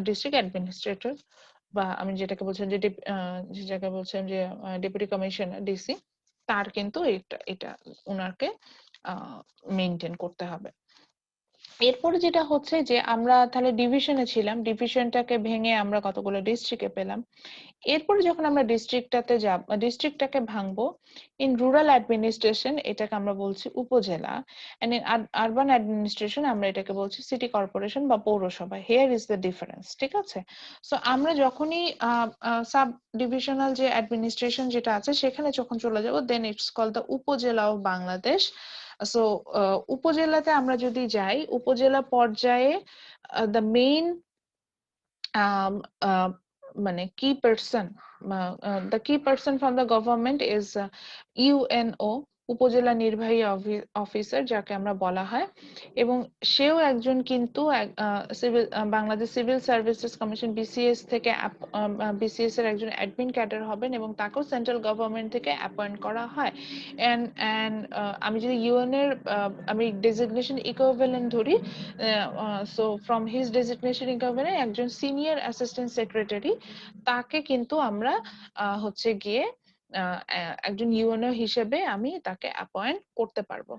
ডিস্ট্রিক্ট অ্যাডমিনিস্ট্রেটর, বা আমি যেটাকে বলছেন যে যেটাকে বলছেন যে ডেপুটি কমিশনার ডিসি, তার কিন্তু এটা ওনাকে মেইনটেইন করতে হবে। এরপরে যেটা হচ্ছে যে আমরা তাহলে ডিভিশনে ছিলাম, ডিভিশনটাকে ভেঙে আমরা কতগুলো ডিস্ট্রিক্টে পেলাম। এরপরে যখন আমরা ডিস্ট্রিক্টটাতে যাব, ডিস্ট্রিক্টটাকে ভাঙবো, ইন রুরাল অ্যাডমিনিস্ট্রেশন এটাকে আমরা বলছি উপজেলা, এন্ড ইন আরবান অ্যাডমিনিস্ট্রেশন আমরা এটাকে বলছি সিটি কর্পোরেশন বা পৌরসভা। হিয়ার ইজ দ্য ডিফারেন্স, ঠিক আছে? সো আমরা যখনই সাব ডিভিশনাল যে অ্যাডমিনিস্ট্রেশন যেটা আছে সেখানে যখন চলে যাব, দেন ইটস কল দ্য উপজেলা অফ বাংলাদেশ। সো উপজেলাতে আমরা যদি যাই, উপজেলা পর্যায়ে দ্য মেইন মানে কি person, the key person from the government is UNO, উপজেলা নির্বাহী অফিসার যাকে আমরা বলা হয়, এবং সেও একজন কিন্তু civil Bangladesh civil services commission BCS থেকে বিসিএস এর একজন অ্যাডমিন ক্যাডার হবেন এবং তাকেও সেন্ট্রাল গভর্নমেন্ট থেকে অ্যাপয়েন্ট করা হয়। এন্ড আমি যদি ইউএন এর আমি ডেজিগনেশন ইকুইভ্যালেন্ট ধরি, so from his designation equivalent একজন সিনিয়র অ্যাসিস্ট্যান্ট সেক্রেটারি, তাকে কিন্তু আমরা হচ্ছে গিয়ে একজন ইউএনও হিসেবে আমি তাকে অ্যাপয়েন্ট করতে পারবো।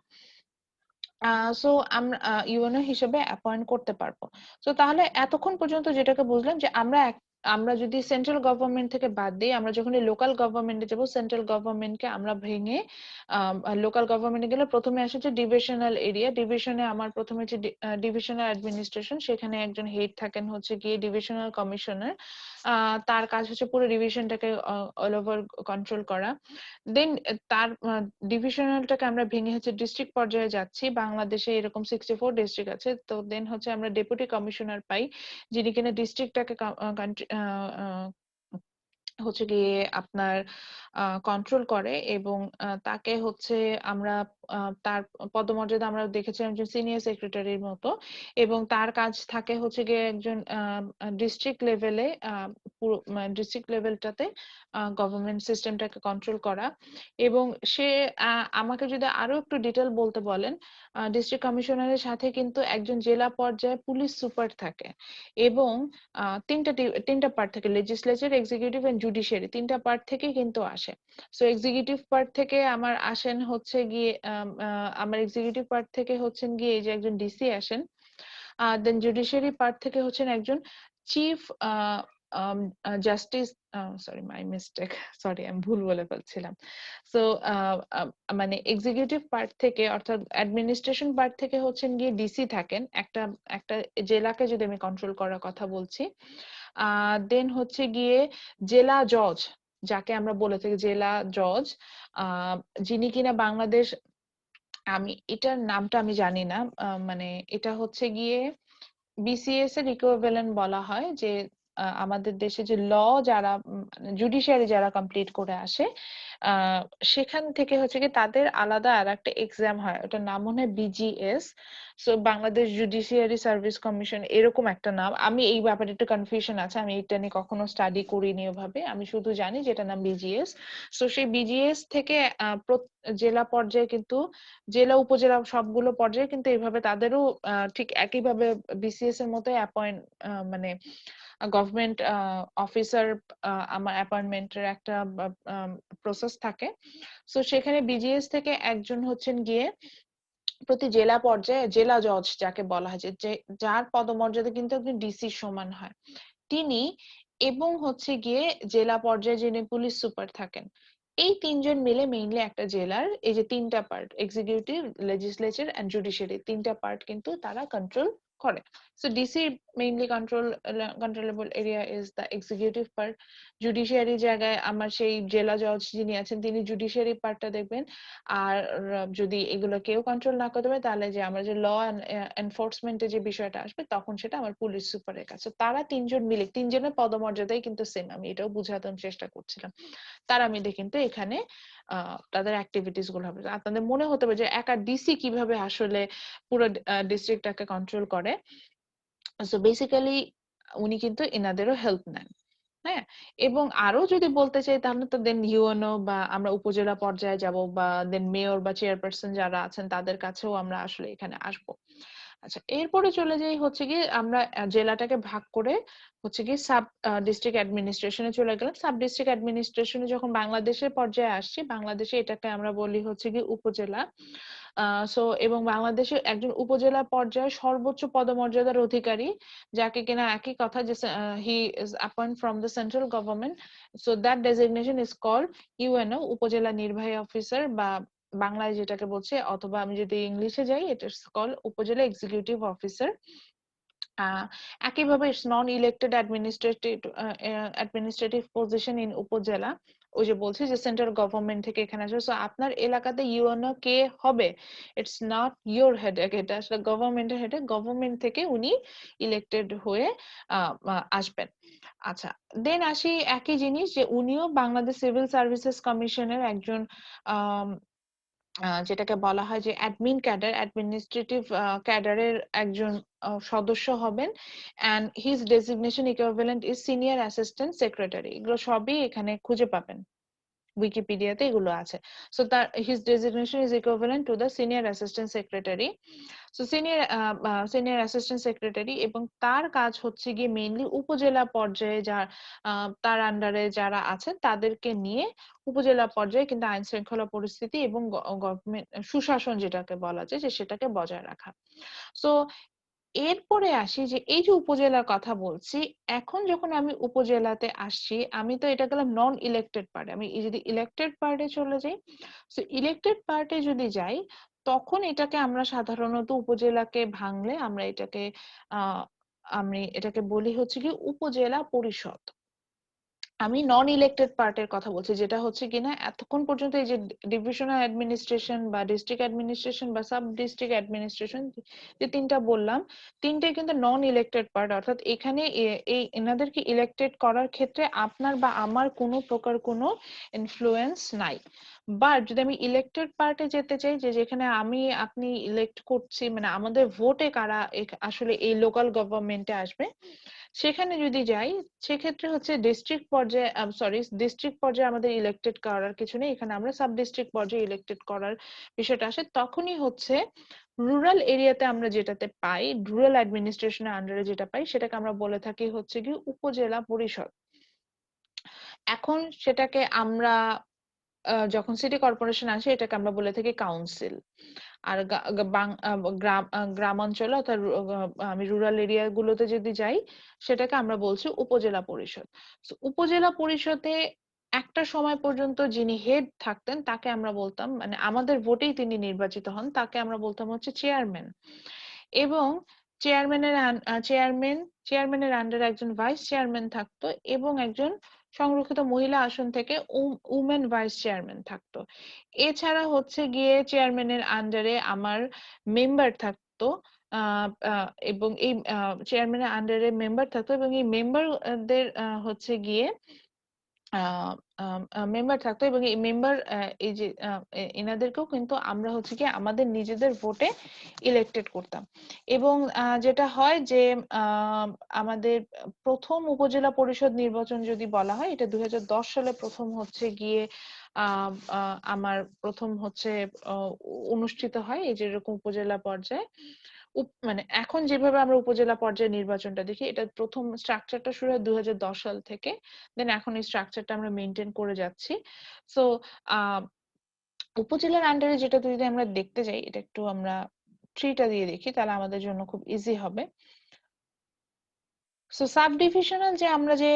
সো আমরা ইউএনও হিসেবে অ্যাপয়েন্ট করতে পারবো। সো তাহলে এতক্ষণ পর্যন্ত যেটাকে বুঝলাম যে আমরা যদি সেন্ট্রাল গভর্নমেন্ট থেকে বাদ দিই, আমরা যখন লোকাল গভর্নমেন্টে যাব, সেন্ট্রাল গভর্নমেন্টকে আমরা ভেঙে লোকাল গভর্নমেন্টে গেলে প্রথমে আসে যে ডিভিশনাল এরিয়া। ডিভিশনে আমার প্রথমে যে ডিভিশনাল অ্যাডমিনিস্ট্রেশন, সেখানে একজন হেড থাকেন হচ্ছে গিয়ে ডিভিশনাল কমিশনার। তার কাজ হচ্ছে পুরো ডিভিশনটাকে অল ওভার কন্ট্রোল করা। দেন তার ডিভিশনালটাকে আমরা ভেঙে হচ্ছে ডিস্ট্রিক্ট পর্যায়ে যাচ্ছি। বাংলাদেশে এরকম 64 ডিস্ট্রিক্ট আছে, তো দেন হচ্ছে আমরা ডেপুটি কমিশনার পাই, যিনি কিনা ডিস্ট্রিক্টটাকে হচ্ছে গিয়ে আপনার কন্ট্রোল করে, এবং তাকে হচ্ছে আমরা তার পদমর্যাদা আমরা দেখেছিলাম একজন সিনিয়র সেক্রেটারির মতো, এবং তার কাজ থাকে হচ্ছে গিয়ে একজন ডিস্ট্রিক্ট লেভেলে পুরো ডিস্ট্রিক্ট লেভেলটাতে গভর্নমেন্ট সিস্টেমটাকে কন্ট্রোল করা। এবং সে আমাকে যদি আরো একটু ডিটেল বলতে বলেন, ডিস্ট্রিক্ট কমিশনারের সাথে কিন্তু একজন জেলা পর্যায়ে পুলিশ সুপার থাকে, এবং তিনটা পার্ট থেকে লেজিসলেচার, এক্সিকিউটিভ এন্ড জুডিশিয়ারি, তিনটা পার্ট থেকে কিন্তু আসে। সো এক্সিকিউটিভ পার্ট থেকে আমার আসেন হচ্ছে গিয়ে আমার এক্সিকিউটিভ পার্ট থেকে হচ্ছেন গিয়ে এই যে একজন ডিসি আসেন, দেন জুডিশিয়ারি পার্ট থেকে হচ্ছেন একজন chief justice, sorry my mistake, sorry আমি ভুল বলে ফেলছিলাম। সো মানে এক্সিকিউটিভ পার্ট থেকে অর্থাৎ অ্যাডমিনিস্ট্রেশন পার্ট থেকে হচ্ছেন গিয়ে ডিসি থাকেন, একটা জেলাকে যদি আমি কন্ট্রোল করার কথা বলছি। দেন হচ্ছে গিয়ে জেলা জজ, যাকে আমরা বলে থাকি জেলা জজ, যিনি কিনা বাংলাদেশ, আমি এটার নামটা আমি জানি না, মানে এটা হচ্ছে গিয়ে বিসিএস এর ইকুইভ্যালেন্ট বলা হয়, যে আমাদের দেশে যে ল যারা জুডিশিয়ারি যারা কমপ্লিট করে আসে, সেখান থেকে হচ্ছে কি তাদের আলাদা আর একটা এক্সাম হয়, ওটার নাম মনে হয় BGS. So Bangladesh judiciary service commission, এরকম একটা নাম। আমি এই ব্যাপারে একটু কনফিউশন আছে, আমি এটা নিয়ে কখনো স্টাডি করিনি ওভাবে, আমি শুধু জানি যে এটার নাম বিজিএস। সো সেই বিজিএস থেকে জেলা পর্যায়ে কিন্তু, জেলা উপজেলা সবগুলো পর্যায়ে কিন্তু এইভাবে তাদেরও ঠিক একইভাবে বিসিএস এর মতো অ্যাপয়েন্ট, মানে গভর্নমেন্ট অফিসার আমার অ্যাপয়েন্টমেন্টের একটা প্রসেস থাকে। সো সেখানে বিজিএস থেকে একজন হচ্ছেন গিয়ে প্রতি জেলা পর্যায়ে জেলা জজ যাকে বলা হয়, যে যার পদমর্যাদা কিন্তু একজন ডিসি সমান হয়, তিনি, এবং হচ্ছে গিয়ে জেলা পর্যায়ে যিনি পুলিশ সুপার থাকেন, এই তিনজন মিলে মেইনলি একটা জেলার এই যে তিনটা part, executive, legislature and judiciary, তিনটা পার্ট কিন্তু তারা কন্ট্রোল করে। So DC mainly controllable area is the executive part. Judiciary জায়গায় আমার সেই জেলা জজ যিনি আছেন তিনি জুডিশিয়ারি পার্টটা দেখবেন। আর যদি এগুলো কেউ কন্ট্রোল না করতে পারে তাহলে যে আমরা যে ল এনফোর্সমেন্টের যে বিষয়টা আসবে তখন সেটা আমার পুলিশ সুপারের কাছে। তারা তিনজন মিলে, তিনজনের পদমর্যাদাই কিন্তু সেম, আমি এটাও বুঝাতে চেষ্টা করছিলাম। তারা মিলে কিন্তু এখানে তাদের অ্যাক্টিভিটিস গুলো হবে। আপনাদের মনে হতে পারে যে একা ডিসি কিভাবে আসলে পুরো ডিস্ট্রিক্টটাকে কন্ট্রোল করে। সো বেসিক্যালি উনি কিন্তু এনাদেরও হেল্প নেন। হ্যাঁ, এবং আরো যদি বলতে চাই তাহলে তো দেন ইউএনও বা আমরা উপজেলা পর্যায়ে যাব, বা দেন মেয়র বা চেয়ারপারসন যারা আছেন তাদের কাছেও আমরা আসলে এখানে আসব। আচ্ছা, এরপরে চলে যাই হচ্ছে কি আমরা জেলাটাকে ভাগ করে হচ্ছে কি সাব ডিস্ট্রিক্ট অ্যাডমিনিস্ট্রেশনে চলে গেলাম। সাব ডিস্ট্রিক্ট অ্যাডমিনিস্ট্রেশনে যখন বাংলাদেশের পর্যায়ে আসছি, বাংলাদেশে এটাকে আমরা বলি হচ্ছে কি উপজেলা। সো এবং বাংলাদেশে একজন উপজেলা পর্যায়ে সর্বোচ্চ পদমর্যাদার অধিকারী, যাকে কিনা একই কথা যে he is appoint from the central government, so that designation is called UNO, Upazila Nirbahi officer, বা বাংলায় যেটাকে বলছে, অথবা আমি যদি ইংলিশে যাই এটা কল উপজেলা এক্সিকিউটিভ অফিসার। একইভাবে it's non elected administrative position in উপজেলা। ওই যে বলছি যে সেন্ট্রাল গভর্নমেন্ট থেকে এখানে আসবে। সো আপনার এলাকাতে ইউএনও কে হবে, ইটস নট ইয়োর হেডেক, এটা আসলে গভর্নমেন্টের হেডেক। গভর্নমেন্ট থেকে উনি ইলেক্টেড হয়ে আসবেন। আচ্ছা, দেন আসি একই জিনিস যে উনিও বাংলাদেশ সিভিল সার্ভিসেস কমিশনের একজন যেটাকে বলা হয় যে অ্যাডমিন ক্যাডার, অ্যাডমিনিস্ট্রেটিভ ক্যাডারের একজন সদস্য হবেন। And his designation equivalent is senior assistant secretary. এগুলো সবই এখানে খুঁজে পাবেন, উইকিপিডিয়াতে এগুলো আছে। সো তার his designation is equivalent to the senior assistant secretary. So senior assistant secretary, এবং তার কাজ হচ্ছে গিয়ে মেইনলি উপজেলা পর্যায়ে তার আন্ডারে যারা আছেন তাদেরকে নিয়ে উপজেলা পর্যায়ে কিন্তু আইন শৃঙ্খলা পরিস্থিতি এবং গভর্নমেন্ট সুশাসন যেটাকে বলা যায় যে সেটাকে বজায় রাখা। সো এরপরে আসি যে এই যে উপজেলার কথা বলছি, এখন যখন আমি উপজেলাতে আসছি, আমি তো এটা গেলাম নন ইলেক্টেড পার্ট। আমি যদি ইলেক্টেড পার্টে চলে যাই, সো ইলেক্টেড পার্টে যদি যাই তখন এটাকে আমরা সাধারণত উপজেলাকে ভাঙলে আমরা এটাকে আমি এটাকে বলি হচ্ছে কি উপজেলা পরিষদ। আমি নন ইলেক্টেড পার্টের কথা বলছি, যেটা হচ্ছে কিনা এতক্ষণ পর্যন্ত এই যে ডিভিশনাল অ্যাডমিনিস্ট্রেশন বা ডিস্ট্রিক্ট অ্যাডমিনিস্ট্রেশন বা সাব ডিস্ট্রিক্ট অ্যাডমিনিস্ট্রেশন, যে তিনটা বললাম, তিনটাই কিন্তু নন ইলেক্টেড পার্ট। অর্থাৎ এখানে এই এনাদেরকে ইলেক্টেড করার ক্ষেত্রে আপনার বা আমার কোনো প্রকার কোনো ইনফ্লুয়েন্স নাই। বাট যদি আমি ইলেক্টেড পার্টে যেতে চাই, যে যেখানে আমি আপনি ইলেক্ট করছি, মানে আমাদের ভোটে কারা আসলে এই লোকাল গভর্নমেন্টে আসবে, সেখানে যদি যাই, সেক্ষেত্রে হচ্ছে ডিস্ট্রিক্ট পর্যায়ে ডিস্ট্রিক্ট পর্যায়ে আমাদের ইলেক্টেড করার কিছু নেই। এখানে আমরা সাব ডিস্ট্রিক্ট পর্যায়ে ইলেক্টেড করার বিষয়টা আসে। তখনই হচ্ছে রুরাল এরিয়াতে আমরা যেটাতে পাই, রুরাল অ্যাডমিনিস্ট্রেশনের আন্ডারে যেটা পাই, সেটাকে আমরা বলে থাকি হচ্ছে কি উপজেলা পরিষদ। এখন সেটাকে আমরা যখন সিটি কর্পোরেশন আসে এটাকে আমরা বলে থাকি কাউন্সিল। আর গ্রাম অঞ্চলে অর্থাৎ আমি রুরাল এরিয়া গুলোতে যদি যাই, সেটাকে আমরা বলছি উপজেলা পরিষদ। উপজেলা পরিষদে একটা সময় পর্যন্ত যিনি হেড থাকতেন তাকে আমরা বলতাম, মানে আমাদের ভোটেই তিনি নির্বাচিত হন, তাকে আমরা বলতাম হচ্ছে চেয়ারম্যান। এবং চেয়ারম্যানের আন্ডারে একজন ভাইস চেয়ারম্যান থাকতো, এবং একজন সংরক্ষিত মহিলা আসন থেকে উমেন ভাইস চেয়ারম্যান থাকতো। এছাড়া হচ্ছে গিয়ে চেয়ারম্যানের আন্ডারে আমার মেম্বার থাকতো, এবং এই চেয়ারম্যানের আন্ডারে মেম্বার থাকতো, এবং এই মেম্বারদের হচ্ছে গিয়ে মেম্বার থাকতো, এবং এই মেম্বার এই যে এনাদেরকেও কিন্তু আমরা হচ্ছে কি আমাদের নিজেদের ভোটে ইলেক্টেড করতাম। এবং যেটা হয় যে আমাদের প্রথম উপজেলা পরিষদ নির্বাচন যদি বলা হয়, এটা 2010 সালে প্রথম হচ্ছে গিয়ে আমার প্রথম হচ্ছে অনুষ্ঠিত হয় এই যে এরকম উপজেলা পর্যায়ে। মানে এখন যেভাবে আমরা উপজেলা পর্যায়ে নির্বাচনটা দেখি, এটা প্রথম স্ট্রাকচারটা শুরু হয় 2010 সাল থেকে, দেন এখন এই স্ট্রাকচারটা আমরা মেনটেন করে যাচ্ছি। সো উপজেলার আন্ডারে যেটা যদি আমরা দেখতে যাই, এটা একটু আমরা ট্রিটা দিয়ে দেখি তাহলে আমাদের জন্য খুব ইজি হবে। সো সাব ডিভিশনাল যে আমরা যে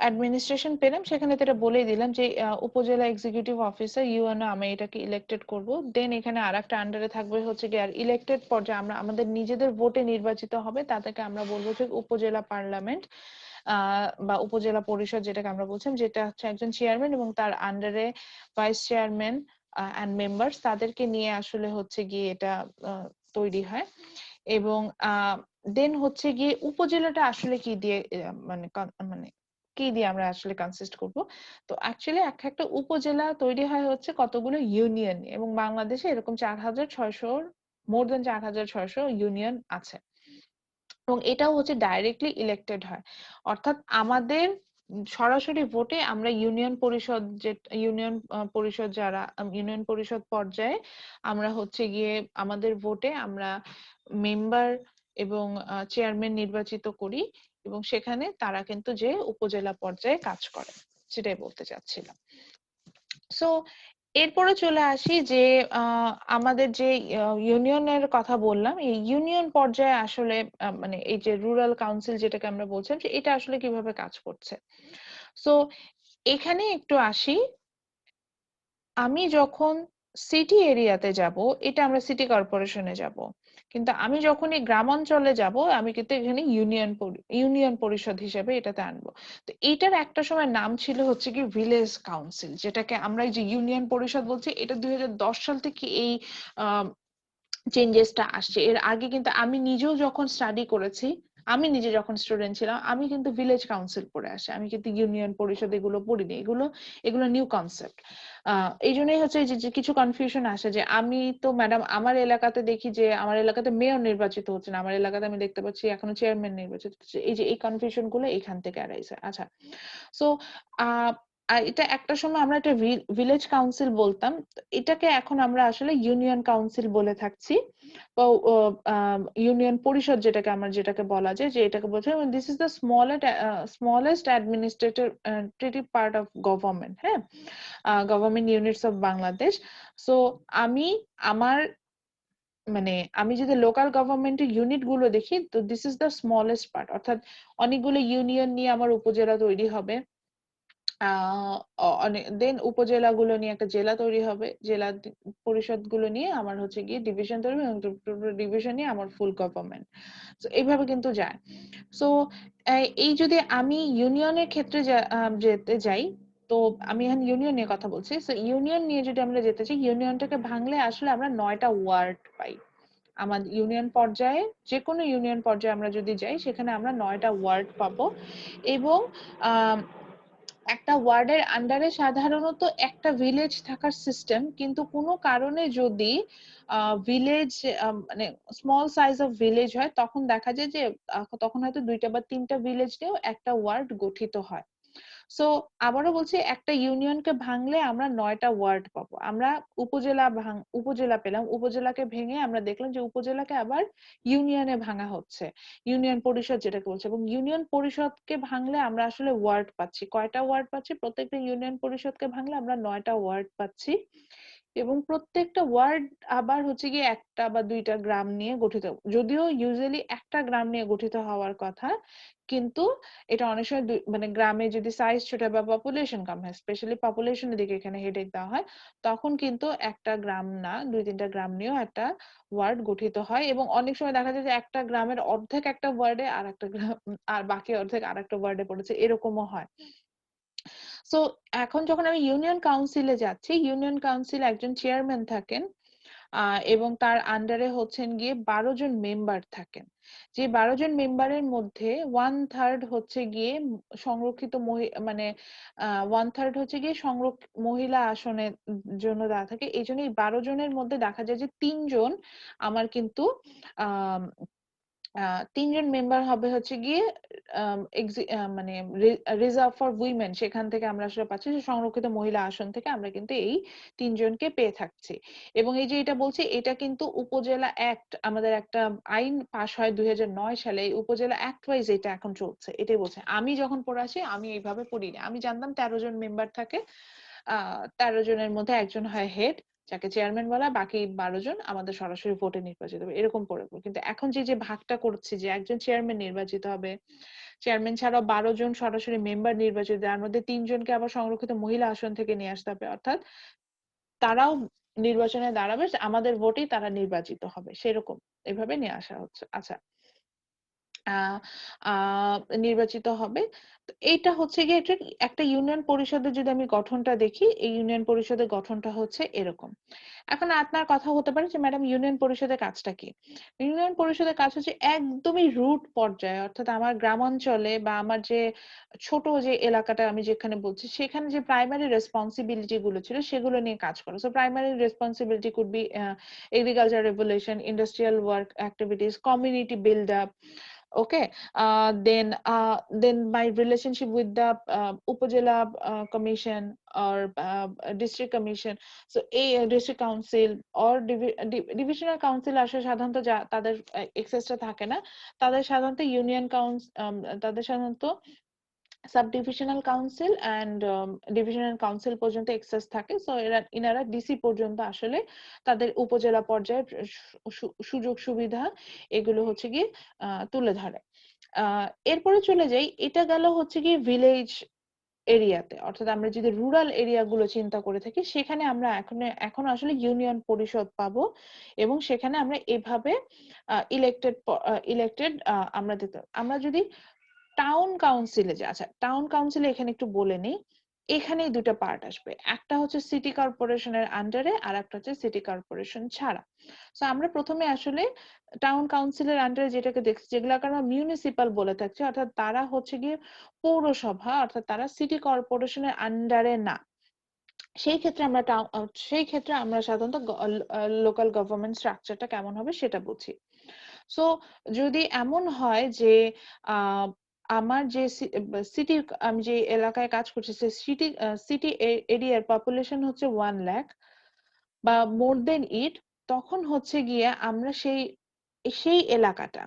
অ্যাডমিনিস্ট্রেশন পেলাম সেখানে তো এটা বলেই দিলাম যে উপজেলা এক্সিকিউটিভ অফিসার ইউএনও আমি এটাকে ইলেক্টেড করব। দেন এখানে আরেকটা আন্ডারে থাকবে হচ্ছে কি আর ইলেক্টেড পর্যায়ে আমরা আমাদের নিজেদের ভোটে নির্বাচিত হবে তাদেরকে আমরা বলবো যে উপজেলা পার্লামেন্ট বা উপজেলা পরিষদ যেটাকে আমরা বলছিলাম, যেটা হচ্ছে একজন চেয়ারম্যান এবং তার আন্ডারে ভাইস চেয়ারম্যান অ্যান্ড মেম্বার্স, তাদেরকে নিয়ে আসলে হচ্ছে গিয়ে এটা তৈরি হয়। এবং দেন হচ্ছে গিয়ে উপজেলাটা আসলে কি দিয়ে মানে মানে কি দিয়ে আমরা আসলে কনসিস্ট করব। তো অ্যাকচুয়ালি একটা উপজেলা তৈরি হয় হচ্ছে কতগুলো ইউনিয়ন, এবং বাংলাদেশে এরকম 4,600 মোর দেন 4,600 ইউনিয়ন আছে, এবং এটাও হচ্ছে ডাইরেক্টলি ইলেক্টেড হয়। অর্থাৎ আমাদের সরাসরি ভোটে আমরা ইউনিয়ন পরিষদ যে পরিষদ যারা ইউনিয়ন পরিষদ পর্যায়ে আমরা হচ্ছে গিয়ে আমাদের ভোটে আমরা মেম্বার এবং চেয়ারম্যান নির্বাচিত করি, এবং সেখানে তারা কিন্তু যে উপজেলা পর্যায়ে কাজ করে, সেটাই বলতে চাচ্ছিলাম। সো এরপরে চলে আসি যে আমাদের যে ইউনিয়নের কথা বললাম, এই ইউনিয়ন পর্যায়ে আসলে মানে এই যে রুরাল কাউন্সিল যেটাকে আমরা বলছিলাম যে এটা আসলে কিভাবে কাজ করছে। সো এখানে একটু আসি, আমি যখন সিটি এরিয়াতে যাব, এটা আমরা সিটি কর্পোরেশনে যাব, কিন্তু আমি যখন এই গ্রামাঞ্চলে যাব আমি কিন্তু এখানে ইউনিয়ন পরিষদ হিসেবে এটাতে আনবো। তো এটার একটা সময় নাম ছিল হচ্ছে কি ভিলেজ কাউন্সিল, যেটাকে আমরা এই যে ইউনিয়ন পরিষদ বলছি, এটা 2010 সাল থেকে এই চেঞ্জেসটা আসছে। এর আগে কিন্তু আমি নিজেও যখন স্টাডি করেছি, আমি নিজে যখন স্টুডেন্ট ছিলাম, আমি কিন্তু ভিলেজ কাউন্সিল পড়ে আসি, আমি কিন্তু ইউনিয়ন পরিষদ এগুলো পড়িনি, এগুলো নিউ কনসেপ্ট। এই জন্যই হচ্ছে যে কিছু কনফিউশন আসে যে আমি তো ম্যাডাম আমার এলাকাতে দেখি যে আমার এলাকাতে মেয়র নির্বাচিত হচ্ছে না, আমার এলাকাতে আমি দেখতে পাচ্ছি এখনো চেয়ারম্যান নির্বাচিত হচ্ছে। এই যে এই কনফিউশন গুলো এখান থেকে অ্যারাইজ হয়। আচ্ছা, সো এটা একটা সময় আমরা একটা ভিলেজ কাউন্সিল বলতাম, এটাকে এখন আমরা আসলে ইউনিয়ন কাউন্সিল বলে থাকছি, বা ইউনিয়ন পরিষদ যেটাকে বলা যায়, যে এটাকে বলছে this is the smallest administrative part of government, হ্যাঁ, government units of Bangladesh. So আমি আমার মানে আমি যদি লোকাল গভর্নমেন্টের ইউনিট গুলো দেখি, তো this is the smallest part, অর্থাৎ অনেকগুলো ইউনিয়ন নিয়ে আমার উপজেলা তৈরি হবে, দেন উপজেলাগুলো নিয়ে একটা জেলা তৈরি হবে, জেলা পরিষদ গুলো নিয়ে আমার হচ্ছে গিয়ে ডিভিশন তৈরি হবে, এবং ডিভিশন নিয়ে আমার ফুল গভর্নমেন্ট। তো এইভাবে কিন্তু যায়। সো এই যদি আমি ইউনিয়নের ক্ষেত্রে যেতে যাই, তো আমি এখন ইউনিয়ন নিয়ে কথা বলছি। সো ইউনিয়ন নিয়ে যদি আমরা যেতে চাই, ইউনিয়নটাকে ভাঙলে আসলে আমরা 9টা ওয়ার্ড পাই। আমাদের ইউনিয়ন পর্যায়ে, যে কোনো ইউনিয়ন পর্যায়ে আমরা যদি যাই, সেখানে আমরা 9টা ওয়ার্ড পাবো, এবং একটা ওয়ার্ডের আন্ডারে সাধারণত একটা ভিলেজ থাকার সিস্টেম, কিন্তু কোনো কারণে যদি ভিলেজ মানে স্মল সাইজ অফ ভিলেজ হয়, তখন দেখা যায় যে তখন হয়তো 2টা বা 3টা ভিলেজ নিয়েও একটা ওয়ার্ড গঠিত হয়। সো আবারও বলছি, একটা ইউনিয়নকে ভাঙলে আমরা 9টা ওয়ার্ড পাবো। আমরা উপজেলা পেলাম, উপজেলাকে ভেঙে আমরা দেখলাম যে উপজেলাকে আবার ইউনিয়নে ভাঙা হচ্ছে, ইউনিয়ন পরিষদ যেটাকে বলছে, এবং ইউনিয়ন পরিষদকে ভাঙলে আমরা আসলে ওয়ার্ড পাচ্ছি। কয়টা ওয়ার্ড পাচ্ছি? প্রত্যেকটা ইউনিয়ন পরিষদকে ভাঙলে আমরা 9টা ওয়ার্ড পাচ্ছি, এবং প্রত্যেকটা ওয়ার্ড আবার হচ্ছে গিয়ে একটা বা 2টা গ্রাম নিয়ে গঠিত, যদিও ইউজুয়ালি একটা গ্রাম নিয়ে গঠিত হওয়ার কথা, কিন্তু এটা অনেক সময় মানে গ্রামে যদি সাইজ ছোট বা পপুলেশন কম হয়, স্পেশালি পপুলেশনের দিকে এখানে হেডেক দেওয়া হয়, তখন কিন্তু একটা গ্রাম না 2-3টা গ্রাম নিয়েও একটা ওয়ার্ড গঠিত হয়, এবং অনেক সময় দেখা যায় যে একটা গ্রামের অর্ধেক একটা ওয়ার্ডে, আর একটা গ্রাম আর বাকি অর্ধেক আর একটা ওয়ার্ডে পড়েছে, এরকমও হয়। সো এখন যখন আমি ইউনিয়ন কাউন্সিলে যাচ্ছি, ইউনিয়ন কাউন্সিলে একজন চেয়ারম্যান থাকেন, এবং তার আন্ডারে হচ্ছেন গিয়ে 12 জন মেম্বার থাকেন। যে 12 জন মেম্বারের মধ্যে 1/3 হচ্ছে গিয়ে সংরক্ষিত মানে 1/3 হচ্ছে গিয়ে মহিলা আসনের জন্য দেওয়া থাকে। এই জন্য এই 12 জনের মধ্যে দেখা যায় যে 3 জন আমার কিন্তু আহ 3 জন মেম্বার হবে হচ্ছে গিয়ে মানে রিজার্ভ ফর উইমেন, সেখান থেকে আমরা আসলে পাচ্ছি, যে সংরক্ষিত মহিলা আসন থেকে আমরা কিন্তু এই 3 জনকে পেয়ে থাকছি। এবং এই যে এটা বলছি, এটা কিন্তু উপজেলা অ্যাক্ট, আমাদের একটা আইন পাস হয় 2009 সালে, এই উপজেলা অ্যাক্ট ওয়াইজ এটা এখন চলছে, এটাই বলছে। আমি যখন পড়াছি আমি এইভাবে পড়িনি, আমি জানতাম 13 জন মেম্বার থাকে, 13 জনের মধ্যে একজন হয় হেড, যাকে চেয়ারম্যান বলা হয়, বাকি 12 জন আমাদের সরাসরি ভোটে নির্বাচিত হবে, এরকম করে। কিন্তু এখন যে ভাগটা করছি যে একজন চেয়ারম্যান নির্বাচিত হবে, চেয়ারম্যান ছাড়াও 12 জন সরাসরি মেম্বার নির্বাচিত, যার মধ্যে 3 জনকে আবার সংরক্ষিত মহিলা আসন থেকে নিয়ে আসতে হবে, অর্থাৎ তারাও নির্বাচনে দাঁড়াবে, আমাদের ভোটেই তারা নির্বাচিত হবে, সেরকম এভাবে নিয়ে আসা হচ্ছে। আচ্ছা, আহ আহ নির্বাচিত হবে। তো এইটা হচ্ছে গিয়ে একটা ইউনিয়ন পরিষদের যদি আমি গঠনটা দেখি, এই ইউনিয়ন পরিষদের গঠনটা হচ্ছে এরকম। এখন আপনার কথা হতে পারে যে ম্যাডাম ইউনিয়ন পরিষদের কাজটা কি? ইউনিয়ন পরিষদের কাজ হচ্ছে একদমই রুট পর্যায়ে, অর্থাৎ আমার গ্রামাঞ্চলে বা আমার যে ছোট যে এলাকাটা আমি যেখানে বলছি, সেখানে যে প্রাইমারি রেসপন্সিবিলিটি গুলো ছিল সেগুলো নিয়ে কাজ করা। So primary responsibility could be agriculture revolution, industrial work activities, community build up, okay. Then my relationship with the upazila commission or district commission, so a district council or divisional council আসলে সাধারণত তাদের এক্সেসটা থাকে না, তাদের সাধারণত union council, তাদের সাধারণত sub divisional council and divisional council পর্যন্ত এক্সেস থাকে। সো ইনারা ডিসি পর্যন্ত আসলে তাদের উপজেলা পর্যায়ে সুযোগ সুবিধা এগুলো হচ্ছে গিয়ে তুলে ধরে। এরপরে চলে যাই, এটা গেল হচ্ছে গিয়ে ভিলেজ এরিয়াতে, অর্থাৎ আমরা যদি রুরাল এরিয়া গুলো চিন্তা করে থাকি, সেখানে আমরা এখন আসলে ইউনিয়ন পরিষদ পাবো, এবং সেখানে আমরা এভাবে ইলেক্টেড আমরা দিতে। আমরা যদি টাউন কাউন্সিলে যে, আচ্ছা টাউন কাউন্সিলে এখানে একটু বলে নিই, এখানেই দুটো পার্ট আসবে, একটা হচ্ছে সিটি কর্পোরেশনের আন্ডারে আর একটা হচ্ছে সিটি কর্পোরেশন ছাড়া। তো আমরা প্রথমে আসলে টাউন কাউন্সিলের আন্ডারে যেটাকে দেখছি, যেগুলোকে আমরা মিউনিসিপাল বলে থাকছি, অর্থাৎ তারা হচ্ছে গিয়ে পৌরসভা, অর্থাৎ তারা সিটি কর্পোরেশনের আন্ডারে না। সেই ক্ষেত্রে আমরা সাধারণত লোকাল গভর্নমেন্ট স্ট্রাকচারটা কেমন হবে সেটা বুঝি। সো যদি এমন হয় যে আমার যে সিটি, আমি যে এলাকায় কাজ করছি, সিটি এরিয়ার পপুলেশন হচ্ছে 1 লাখ বা মোর দেন ইট, তখন হচ্ছে গিয়ে আমরা সেই এলাকাটা,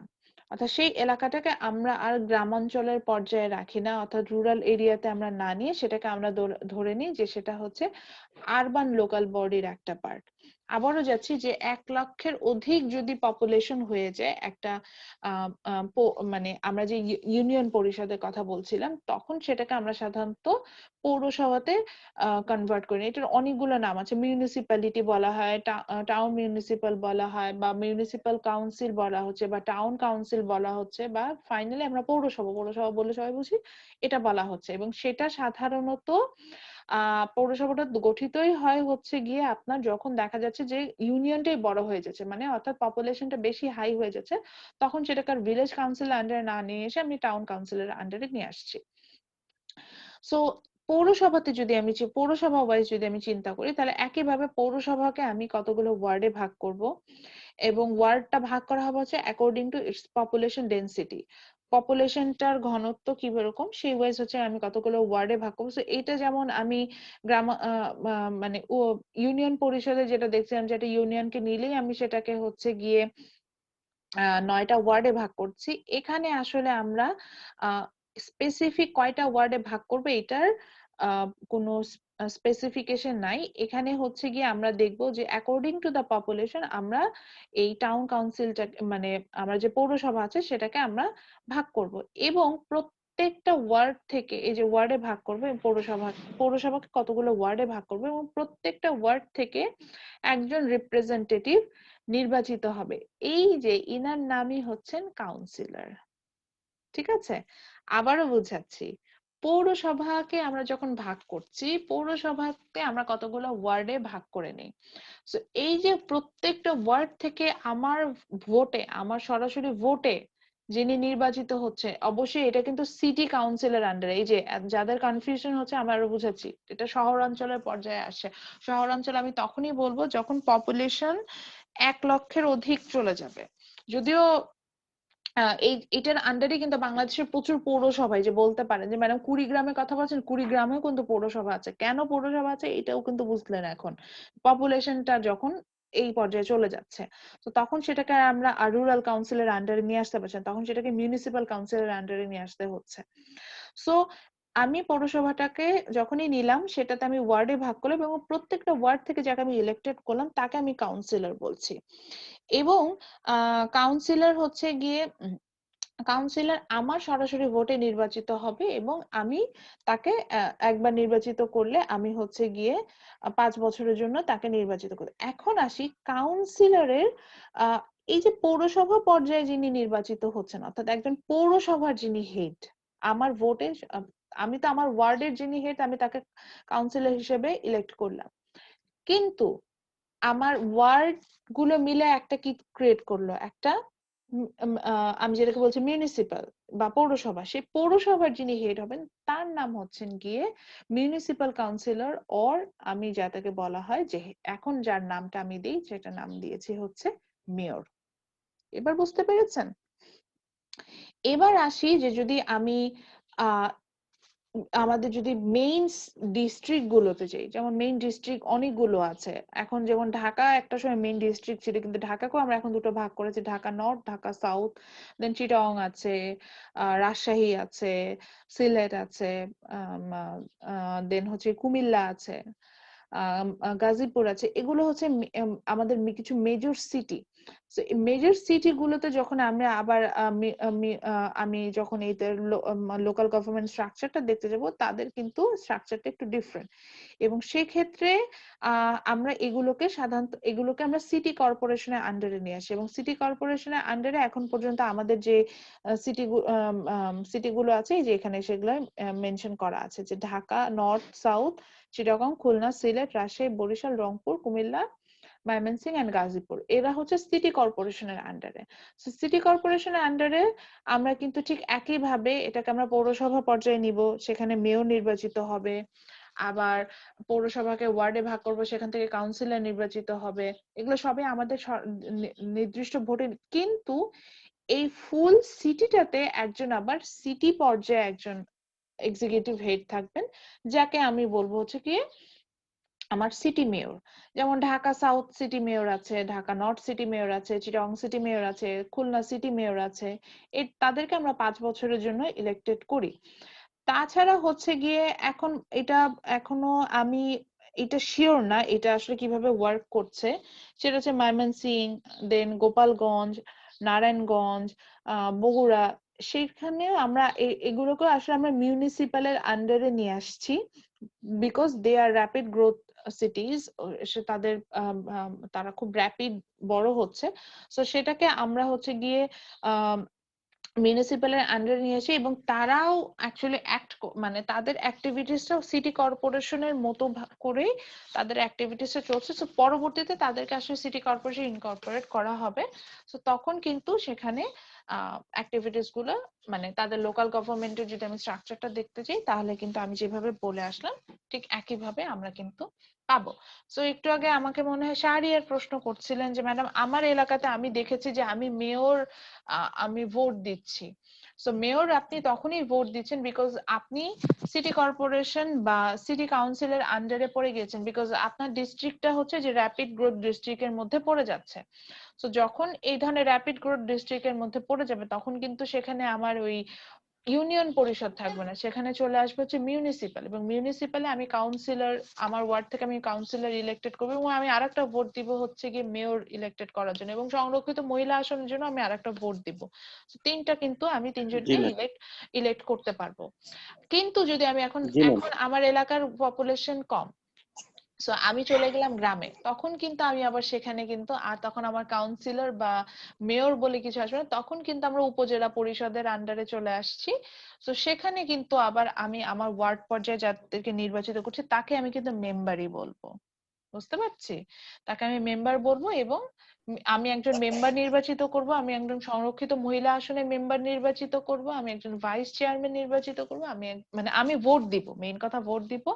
অর্থাৎ সেই এলাকাটাকে আমরা আর গ্রামাঞ্চলের পর্যায়ে রাখি না, অর্থাৎ রুরাল এরিয়াতে আমরা না নিয়ে সেটাকে আমরা ধরে নিই যে সেটা হচ্ছে আরবান লোকাল বডির একটা পার্ট। আবারও যাচ্ছি যে 1 লক্ষের অধিক যদি পপুলেশন হয়ে যায় একটা মানে আমরা যে ইউনিয়ন পরিষদের কথা বলছিলাম, তখন সেটাকে আমরা সাধারণত পৌরসভাতে কনভার্ট করি। এটার অনেকগুলো নাম আছে, মিউনিসিপ্যালিটি বলা হয়, টাউন মিউনিসিপাল বলা হয়, বা মিউনিসিপাল কাউন্সিল বলা হচ্ছে, বা টাউন কাউন্সিল বলা হচ্ছে, বা ফাইনালি আমরা পৌরসভা বলে সবাই বুঝি, এটা বলা হচ্ছে। এবং সেটা সাধারণত পৌরসভাটা গঠিতই হয় হচ্ছে গিয়ে আপনার যখন দেখা যাচ্ছে যে ইউনিয়নটাই বড় হয়ে যাচ্ছে, মানে অর্থাৎ পপুলেশনটা বেশি হাই হয়ে যাচ্ছে, তখন সেটাকে আর ভিলেজ কাউন্সিলের আন্ডারে না নিয়ে এসে আমি টাউন কাউন্সিলের আন্ডারে নিয়ে আসছি। সো পৌরসভাতে যদি আমি পৌরসভা ওয়াইজ যদি আমি চিন্তা করি, তাহলে একইভাবে পৌরসভাকে আমি কতগুলো ওয়ার্ডে ভাগ করব, এবং ওয়ার্ডটা ভাগ করা হবে হচ্ছে according to its population density, পপুলেশনটার ঘনত্ব কিরকম সেই ওয়াইজ হচ্ছে আমি কতগুলো ওয়ার্ডে ভাগ করবো। সো এটা যেমন আমি গ্রাম মানে ইউনিয়ন পরিষদে যেটা দেখছিলাম, যে একটা ইউনিয়নকে নিলেই আমি সেটাকে হচ্ছে গিয়ে 9টা ওয়ার্ডে ভাগ করছি। এখানে আসলে আমরা স্পেসিফিক কয়টা ওয়ার্ডে ভাগ করবে এটার কোনো স্পেসিফিকেশন নাই। এখানে হচ্ছে গিয়ে আমরা দেখব যে অ্যাকর্ডিং টু দ্য পপুলেশন আমরা এই টাউন কাউন্সিলটা, মানে আমরা যে পৌরসভা আছে সেটাকে আমরা ভাগ করব, এবং প্রত্যেকটা ওয়ার্ড থেকে, এই যে ওয়ার্ডে ভাগ করবে, পৌরসভাকে কতগুলো ওয়ার্ডে ভাগ করবে, এবং প্রত্যেকটা ওয়ার্ড থেকে একজন রিপ্রেজেন্টেটিভ নির্বাচিত হবে। এই যে ইনার নামই হচ্ছেন কাউন্সিলর। ঠিক আছে, আবারও বুঝাচ্ছি, পৌরসভাকে আমরা যখন ভাগ করছি, পৌরসভাকে আমরা কতগুলো ওয়ার্ডে ভাগ করে নিই। তো এই যে প্রত্যেকটা ওয়ার্ড থেকে আমার সরাসরি ভোটে যিনি নির্বাচিত হচ্ছে, অবশ্যই এটা কিন্তু সিটি কাউন্সিলের আন্ডারে। এই যে যাদের কনফিউশন হচ্ছে, আমি আরো বুঝাচ্ছি, এটা শহরাঞ্চলের পর্যায়ে আসে। শহরাঞ্চলে আমি তখনই বলবো যখন পপুলেশন 1 লক্ষের অধিক চলে যাবে। যদিও এটার আন্ডারে কিন্তু বাংলাদেশের প্রচুর পৌরসভায়, যে বলতে পারেন যে ম্যাডাম কুড়িগ্রামের কথা বলছেন, কুড়িগ্রামেও কিন্তু পৌরসভা আছে। কেন পৌরসভা আছে এটাও কিন্তু বুঝলেন এখন, পপুলেশনটা যখন এই পর্যায়ে চলে যাচ্ছে, তো তখন সেটাকে আমরা রুরাল কাউন্সিলের আন্ডারে নিয়ে আসতে পারছেন, তখন সেটাকে মিউনিসিপাল কাউন্সিলের আন্ডারে নিয়ে আসতে হচ্ছে। সো আমি পৌরসভাটাকে যখনই নিলাম সেটাতে আমি ওয়ার্ডে ভাগ করলাম এবং প্রত্যেকটা ওয়ার্ড থেকে যাকে আমি ইলেক্টেড করলাম তাকে আমি কাউন্সিলর বলছি। এবং কাউন্সিলর হচ্ছে গিয়ে কাউন্সিলর আমার সরাসরি ভোটে নির্বাচিত হবে এবং আমি তাকে একবার নির্বাচিত করলে আমি হচ্ছে গিয়ে 5 বছরের জন্য তাকে নির্বাচিত করি। এখন আসি কাউন্সিলরের এই যে পৌরসভা পর্যায়ে যিনি নির্বাচিত হচ্ছেন অর্থাৎ একজন পৌরসভার যিনি হেড, আমার ভোটে আমি তো আমার ওয়ার্ডের যিনি হেড আমি তাকে কাউন্সিলর হিসেবে ইলেক্ট করলাম, কিন্তু আমার ওয়ার্ড গুলো মিলে একটা কি ক্রিয়েট করলো, একটা আমি যেটাকে বলছি মিউনিসিপাল বা পৌরসভা, সেই পৌরসভার যিনি হেড হবেন তার নাম হচ্ছেন গিয়ে মিউনিসিপাল কাউন্সিলর, অর আমি যাটাকে বলা হয় যে এখন যার নামটা আমি দিই সেটা নাম দিয়েছি হচ্ছে মেয়র। এবার বুঝতে পেরেছেন? এবার আসি যে যদি আমি আহ আমাদের যদি মেইন ডিস্ট্রিক্ট গুলোতে যাই, যেমন মেইন ডিস্ট্রিক্ট অনেকগুলো আছে, এখন যেমন ঢাকা একটা সময় মেইন ডিস্ট্রিক্ট ছিল, কিন্তু ঢাকাকেও আমরা এখন দুটো ভাগ করেছি, ঢাকা নর্থ, ঢাকা সাউথ, দেন চিটাগং আছে, রাজশাহী আছে, সিলেট আছে, দেন হচ্ছে কুমিল্লা আছে, গাজীপুর আছে। এগুলো হচ্ছে আমাদের কিছু মেজর সিটি। মেজর সিটি গুলোতে যখন আমরা আবার আমি যখন এদের লোকাল গভর্নমেন্ট স্ট্রাকচারটা দেখতে যাব, তাদের কিন্তু স্ট্রাকচারটা একটু ডিফারেন্ট, এবং সেক্ষেত্রে আমরা এগুলোকে আমরা সিটি কর্পোরেশনের আন্ডারে নিয়ে আসি, এবং সিটি কর্পোরেশনের আন্ডারে এখন পর্যন্ত আমাদের যে সিটিগুলো আছে এই যে এখানে সেগুলো মেনশন করা আছে, যে Dhaka north, south, Chittagong, Khulna, Sylhet, Rajshahi, Barisal, Rangpur, Comilla, Mymensingh and Gazipur. এরা হচ্ছে সিটি কর্পোরেশনের আন্ডারে। সিটি কর্পোরেশনের আন্ডারে আমরা কিন্তু ঠিক একইভাবে এটাকে আমরা পৌরসভা পর্যায়ে নিব, সেখানে মেয়র নির্বাচিত হবে, আবার পৌরসভাকে ওয়ার্ডে ভাগ করবো, সেখান থেকে কাউন্সিলর নির্বাচিত হবে। এগুলো সবই আমাদের নির্দিষ্ট ভোটে, কিন্তু এই ফুল সিটিটাতে একজন আবার সিটি পর্যায়ে একজন এক্সিকিউটিভ হেড থাকবেন, যাকে আমি বলবো হচ্ছে কি আমার সিটি মেয়র। যেমন ঢাকা সাউথ সিটি মেয়র আছে, ঢাকা নর্থ সিটি মেয়র আছে, চিটাগং সিটি মেয়র আছে, খুলনা সিটি মেয়র আছে। তাদেরকে আমরা 5 বছরের জন্য ইলেক্টেড করি। তাছাড়া হচ্ছে গিয়ে এখন এটা এখনো আমি এটা শিওর না এটা আসলে কিভাবে ওয়ার্ক করছে, সেটা হচ্ছে ময়মনসিংহ, দেন গোপালগঞ্জ, নারায়ণগঞ্জ, বগুড়া, সেখানে আমরা এগুলোকে আসলে আমরা মিউনিসিপালের আন্ডারে নিয়ে আসছি, because they are rapid growth cities. তাদের তারা খুব র্যাপিড বড় হচ্ছে, সো সেটাকে আমরা হচ্ছে গিয়ে মিউনিসিপালের আন্ডারে নিয়ে আসি, এবং তারাও অ্যাকচুয়ালি মানে তাদের অ্যাক্টিভিটিসটাও সিটি কর্পোরেশনের মতো করেই তাদের অ্যাক্টিভিটিসটা চলছে। সো পরবর্তীতে তাদেরকে আসলে সিটি কর্পোরেশন ইনকর্পোরেট করা হবে। সো তখন কিন্তু সেখানে অ্যাক্টিভিটিস গুলো মানে তাদের লোকাল গভর্নমেন্টের যদি আমি স্ট্রাকচারটা দেখতে চাই, তাহলে কিন্তু আমি যেভাবে বলে আসলাম ঠিক একইভাবে আমরা কিন্তু পাবো। সো একটু আগে আমাকে মনে হয় শাহরিয়ার প্রশ্ন করছিলেন যে ম্যাডাম আমার এলাকাতে আমি দেখেছি যে আমি মেয়র আমি ভোট দিচ্ছি। সো মেয়র আপনি তখনই ভোট দিচ্ছেন বিকজ আপনি সিটি কর্পোরেশন বা সিটি কাউন্সিলের আন্ডারে পড়ে গেছেন, বিকজ আপনার ডিস্ট্রিক্টটা হচ্ছে যে র্যাপিড গ্রোথ ডিস্ট্রিক্টের মধ্যে পড়ে যাচ্ছে। সো যখন এই ধরনের র্যাপিড গ্রোথ ডিস্ট্রিক্টের মধ্যে পড়ে যাবে, তখন কিন্তু সেখানে আমার ওই ইউনিয়ন পরিষদ থাকবে না, সেখানে চলে আসবে হচ্ছে মিউনিসিপাল, এবং মিউনিসিপালে আমি কাউন্সিলর, আমার ওয়ার্ড থেকে আমি কাউন্সিলর ইলেক্টেড করবো, এবং আমি আরেকটা ভোট দিব হচ্ছে গিয়ে মেয়র ইলেক্টেড করার জন্য, এবং সংরক্ষিত মহিলা আসনের জন্য আমি আরেকটা ভোট দিব। তিনটা কিন্তু আমি জি তিনজনকে ম্যাম। ইলেক্ট করতে পারবো। কিন্তু যদি আমি এখন জি ম্যাম। এখন আমার এলাকার পপুলেশন কম, সো আমি চলে গেলাম গ্রামে, তখন কিন্তু আমি আবার সেখানে কিন্তু আর তখন আমার কাউন্সিলর বা মেয়র বলে কিছু আসবে না, তখন কিন্তু আমরা উপজেলা পরিষদের আন্ডারে চলে আসছি। তো সেখানে কিন্তু আবার আমি আমার ওয়ার্ড পর্যায়ে যাদেরকে নির্বাচিত করছি তাকে আমি কিন্তু মেম্বারই বলবো। বুঝতে পারছি? তাকে আমি মেম্বার বলবো, এবং আমি একজন মেম্বার নির্বাচিত করব, আমি একজন সংরক্ষিত মহিলা আসনে মেম্বার নির্বাচিত করব, আমি একজন ভাইস চেয়ারম্যান নির্বাচিত করব, মানে আমি ভোট দিব, মেইন কথা ভোট দিব,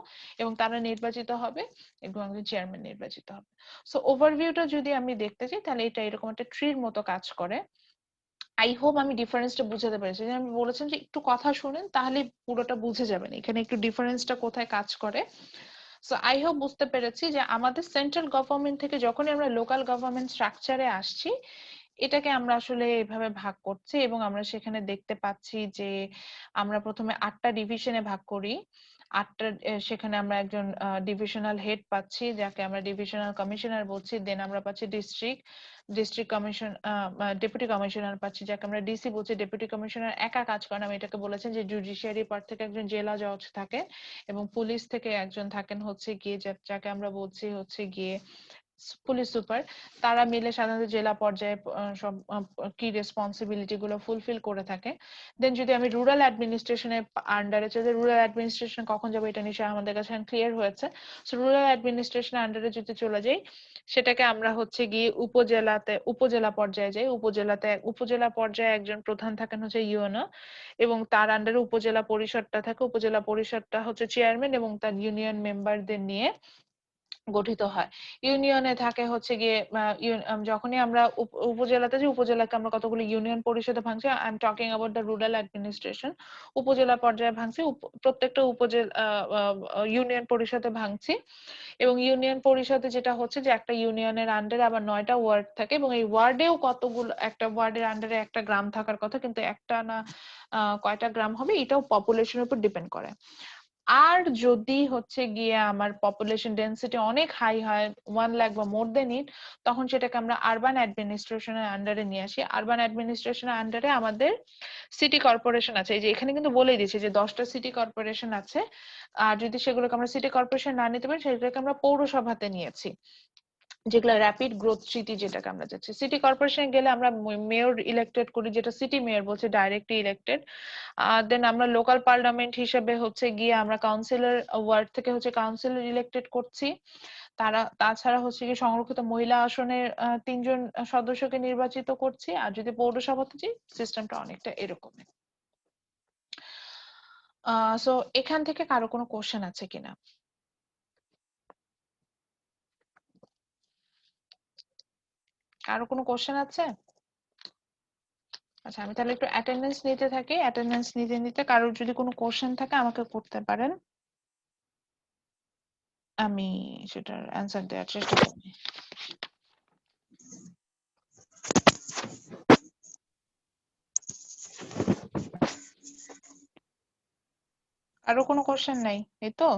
এবং তারা নির্বাচিত হবে এবং একজন চেয়ারম্যান নির্বাচিত হবে। সো ওভারভিউটা যদি আমি দেখতে চাই তাহলে এটা এরকম একটা ট্রির মতো কাজ করে। আই হোপ আমি ডিফারেন্সটা বুঝাতে পেরেছি, যে আমি বলেছেন যে একটু কথা শুনেন তাহলে পুরোটা বুঝে যাবেন এখানে একটু ডিফারেন্সটা কোথায় কাজ করে। সো আই হোপ বুঝতে পেরেছি যে আমাদের সেন্ট্রাল গভর্নমেন্ট থেকে যখনই আমরা লোকাল গভর্নমেন্ট স্ট্রাকচারে আসছি, এটাকে আমরা আসলে এভাবে ভাগ করছি এবং আমরা সেখানে দেখতে পাচ্ছি যে আমরা প্রথমে 8টা ডিভিশনে ভাগ করি। সেখানে আমরা একজন ডিভিশনাল হেড পাচ্ছি যাকে আমরা ডিভিশনাল কমিশনার বলছি। দেন আমরা পাচ্ছি ডিস্ট্রিক্ট কমিশন ডেপুটি কমিশনার পাচ্ছি যাকে আমরা ডিসি বলছি। ডেপুটি কমিশনার একা কাজ করেন, আমি এটাকে বলেছেন যে জুডিশিয়ারি পার্ট থেকে একজন জেলা জজ থাকে এবং পুলিশ থেকে একজন থাকেন হচ্ছে গিয়ে যাকে আমরা বলছি হচ্ছে গিয়ে পুলিশ সুপার। তারা মিলে সাধারণত জেলা পর্যায়ে সব কি রেসপন্সিবিলিটি গুলো ফুলফিল করে থাকে। দেন যদি আমি রুরাল অ্যাডমিনিস্ট্রেশনের আন্ডারে চলে, রুরাল অ্যাডমিনিস্ট্রেশন কখন যাবে এটা নিশ্চয়ই আমাদের কাছে ক্লিয়ার হয়েছে। সো রুরাল অ্যাডমিনিস্ট্রেশনের আন্ডারে যদি চলে যাই, সেটাকে আমরা হচ্ছে গিয়ে উপজেলা পর্যায়ে যাই। উপজেলা পর্যায়ে একজন প্রধান থাকেন হচ্ছে ইউএনও এবং তার আন্ডারে উপজেলা পরিষদটা থাকে। উপজেলা পরিষদটা হচ্ছে চেয়ারম্যান এবং তার ইউনিয়ন মেম্বারদের নিয়ে গঠিত হয়। ইউনিয়নে থাকে হচ্ছে গিয়ে যখনই আমরা উপজেলাতে যাই, উপজেলাকে আমরা কতগুলো ইউনিয়ন পরিষদে ভাঙছি। I am talking about the rural administration. Upazila পর্যায়ে ভাঙছি, প্রত্যেকটা ইউনিয়ন পরিষদে ভাঙছি এবং ইউনিয়ন পরিষদে যেটা হচ্ছে যে একটা ইউনিয়নের আন্ডারে আবার 9টা ওয়ার্ড থাকে এবং এই ওয়ার্ডেও কতগুলো, একটা ওয়ার্ডের আন্ডারে একটা গ্রাম থাকার কথা, কিন্তু একটা না কয়টা গ্রাম হবে এটাও পপুলেশনের উপর ডিপেন্ড করে। আর যদি হচ্ছে গিয়ে আমার পপুলেশন ডেন্সিটি অনেক হাই হয়, 1 লাখ বা মোর দেন ইট, তখন সেটাকে আমরা আরবান অ্যাডমিনিস্ট্রেশনের আন্ডারে নিয়ে আসি। আরবান অ্যাডমিনিস্ট্রেশনের আন্ডারে আমাদের সিটি কর্পোরেশন আছে। এই যে এখানে কিন্তু বলেই দিয়েছে যে 10টা সিটি কর্পোরেশন আছে। আর যদি সেগুলোকে আমরা সিটি কর্পোরেশন না নিতে পারি, সেগুলোকে আমরা পৌরসভাতে নিয়েছি, যেগুলা র্যাপিড গ্রোথ সিটি যেটাকে আমরা যাচ্ছি। সিটি কর্পোরেশনে গেলে আমরা মেয়র ইলেক্টেড করি, যেটা সিটি মেয়র বলছে, ডাইরেক্টলি ইলেক্টেড। দেন আমরা লোকাল পার্লামেন্ট হিসেবে হচ্ছে গিয়ে আমরা কাউন্সিলর ওয়ার্ড থেকে হচ্ছে কাউন্সিলর ইলেক্টেড করছি। তাছাড়া হচ্ছে কি সংরক্ষিত মহিলা আসনের 3জন সদস্যকে নির্বাচিত করছি। আর যদি পৌরসভাতে যাই, সিস্টেমটা অনেকটা এরকমের। সো এখান থেকে কারো কোনো কোশ্চেন আছে কিনা? কারো কোনো কোশ্চেন আছে? আচ্ছা, আমি তাহলে একটু অ্যাটেন্ডেন্স নিতে থাকি। অ্যাটেন্ডেন্স নিতে নিতে কারোর যদি কোনো কোশ্চেন থাকে আমাকে করতে পারেন, আমি সেটার অ্যান্সার দেওয়ার চেষ্টা করব। আরো কোনো কোশ্চেন নাই, এই তো?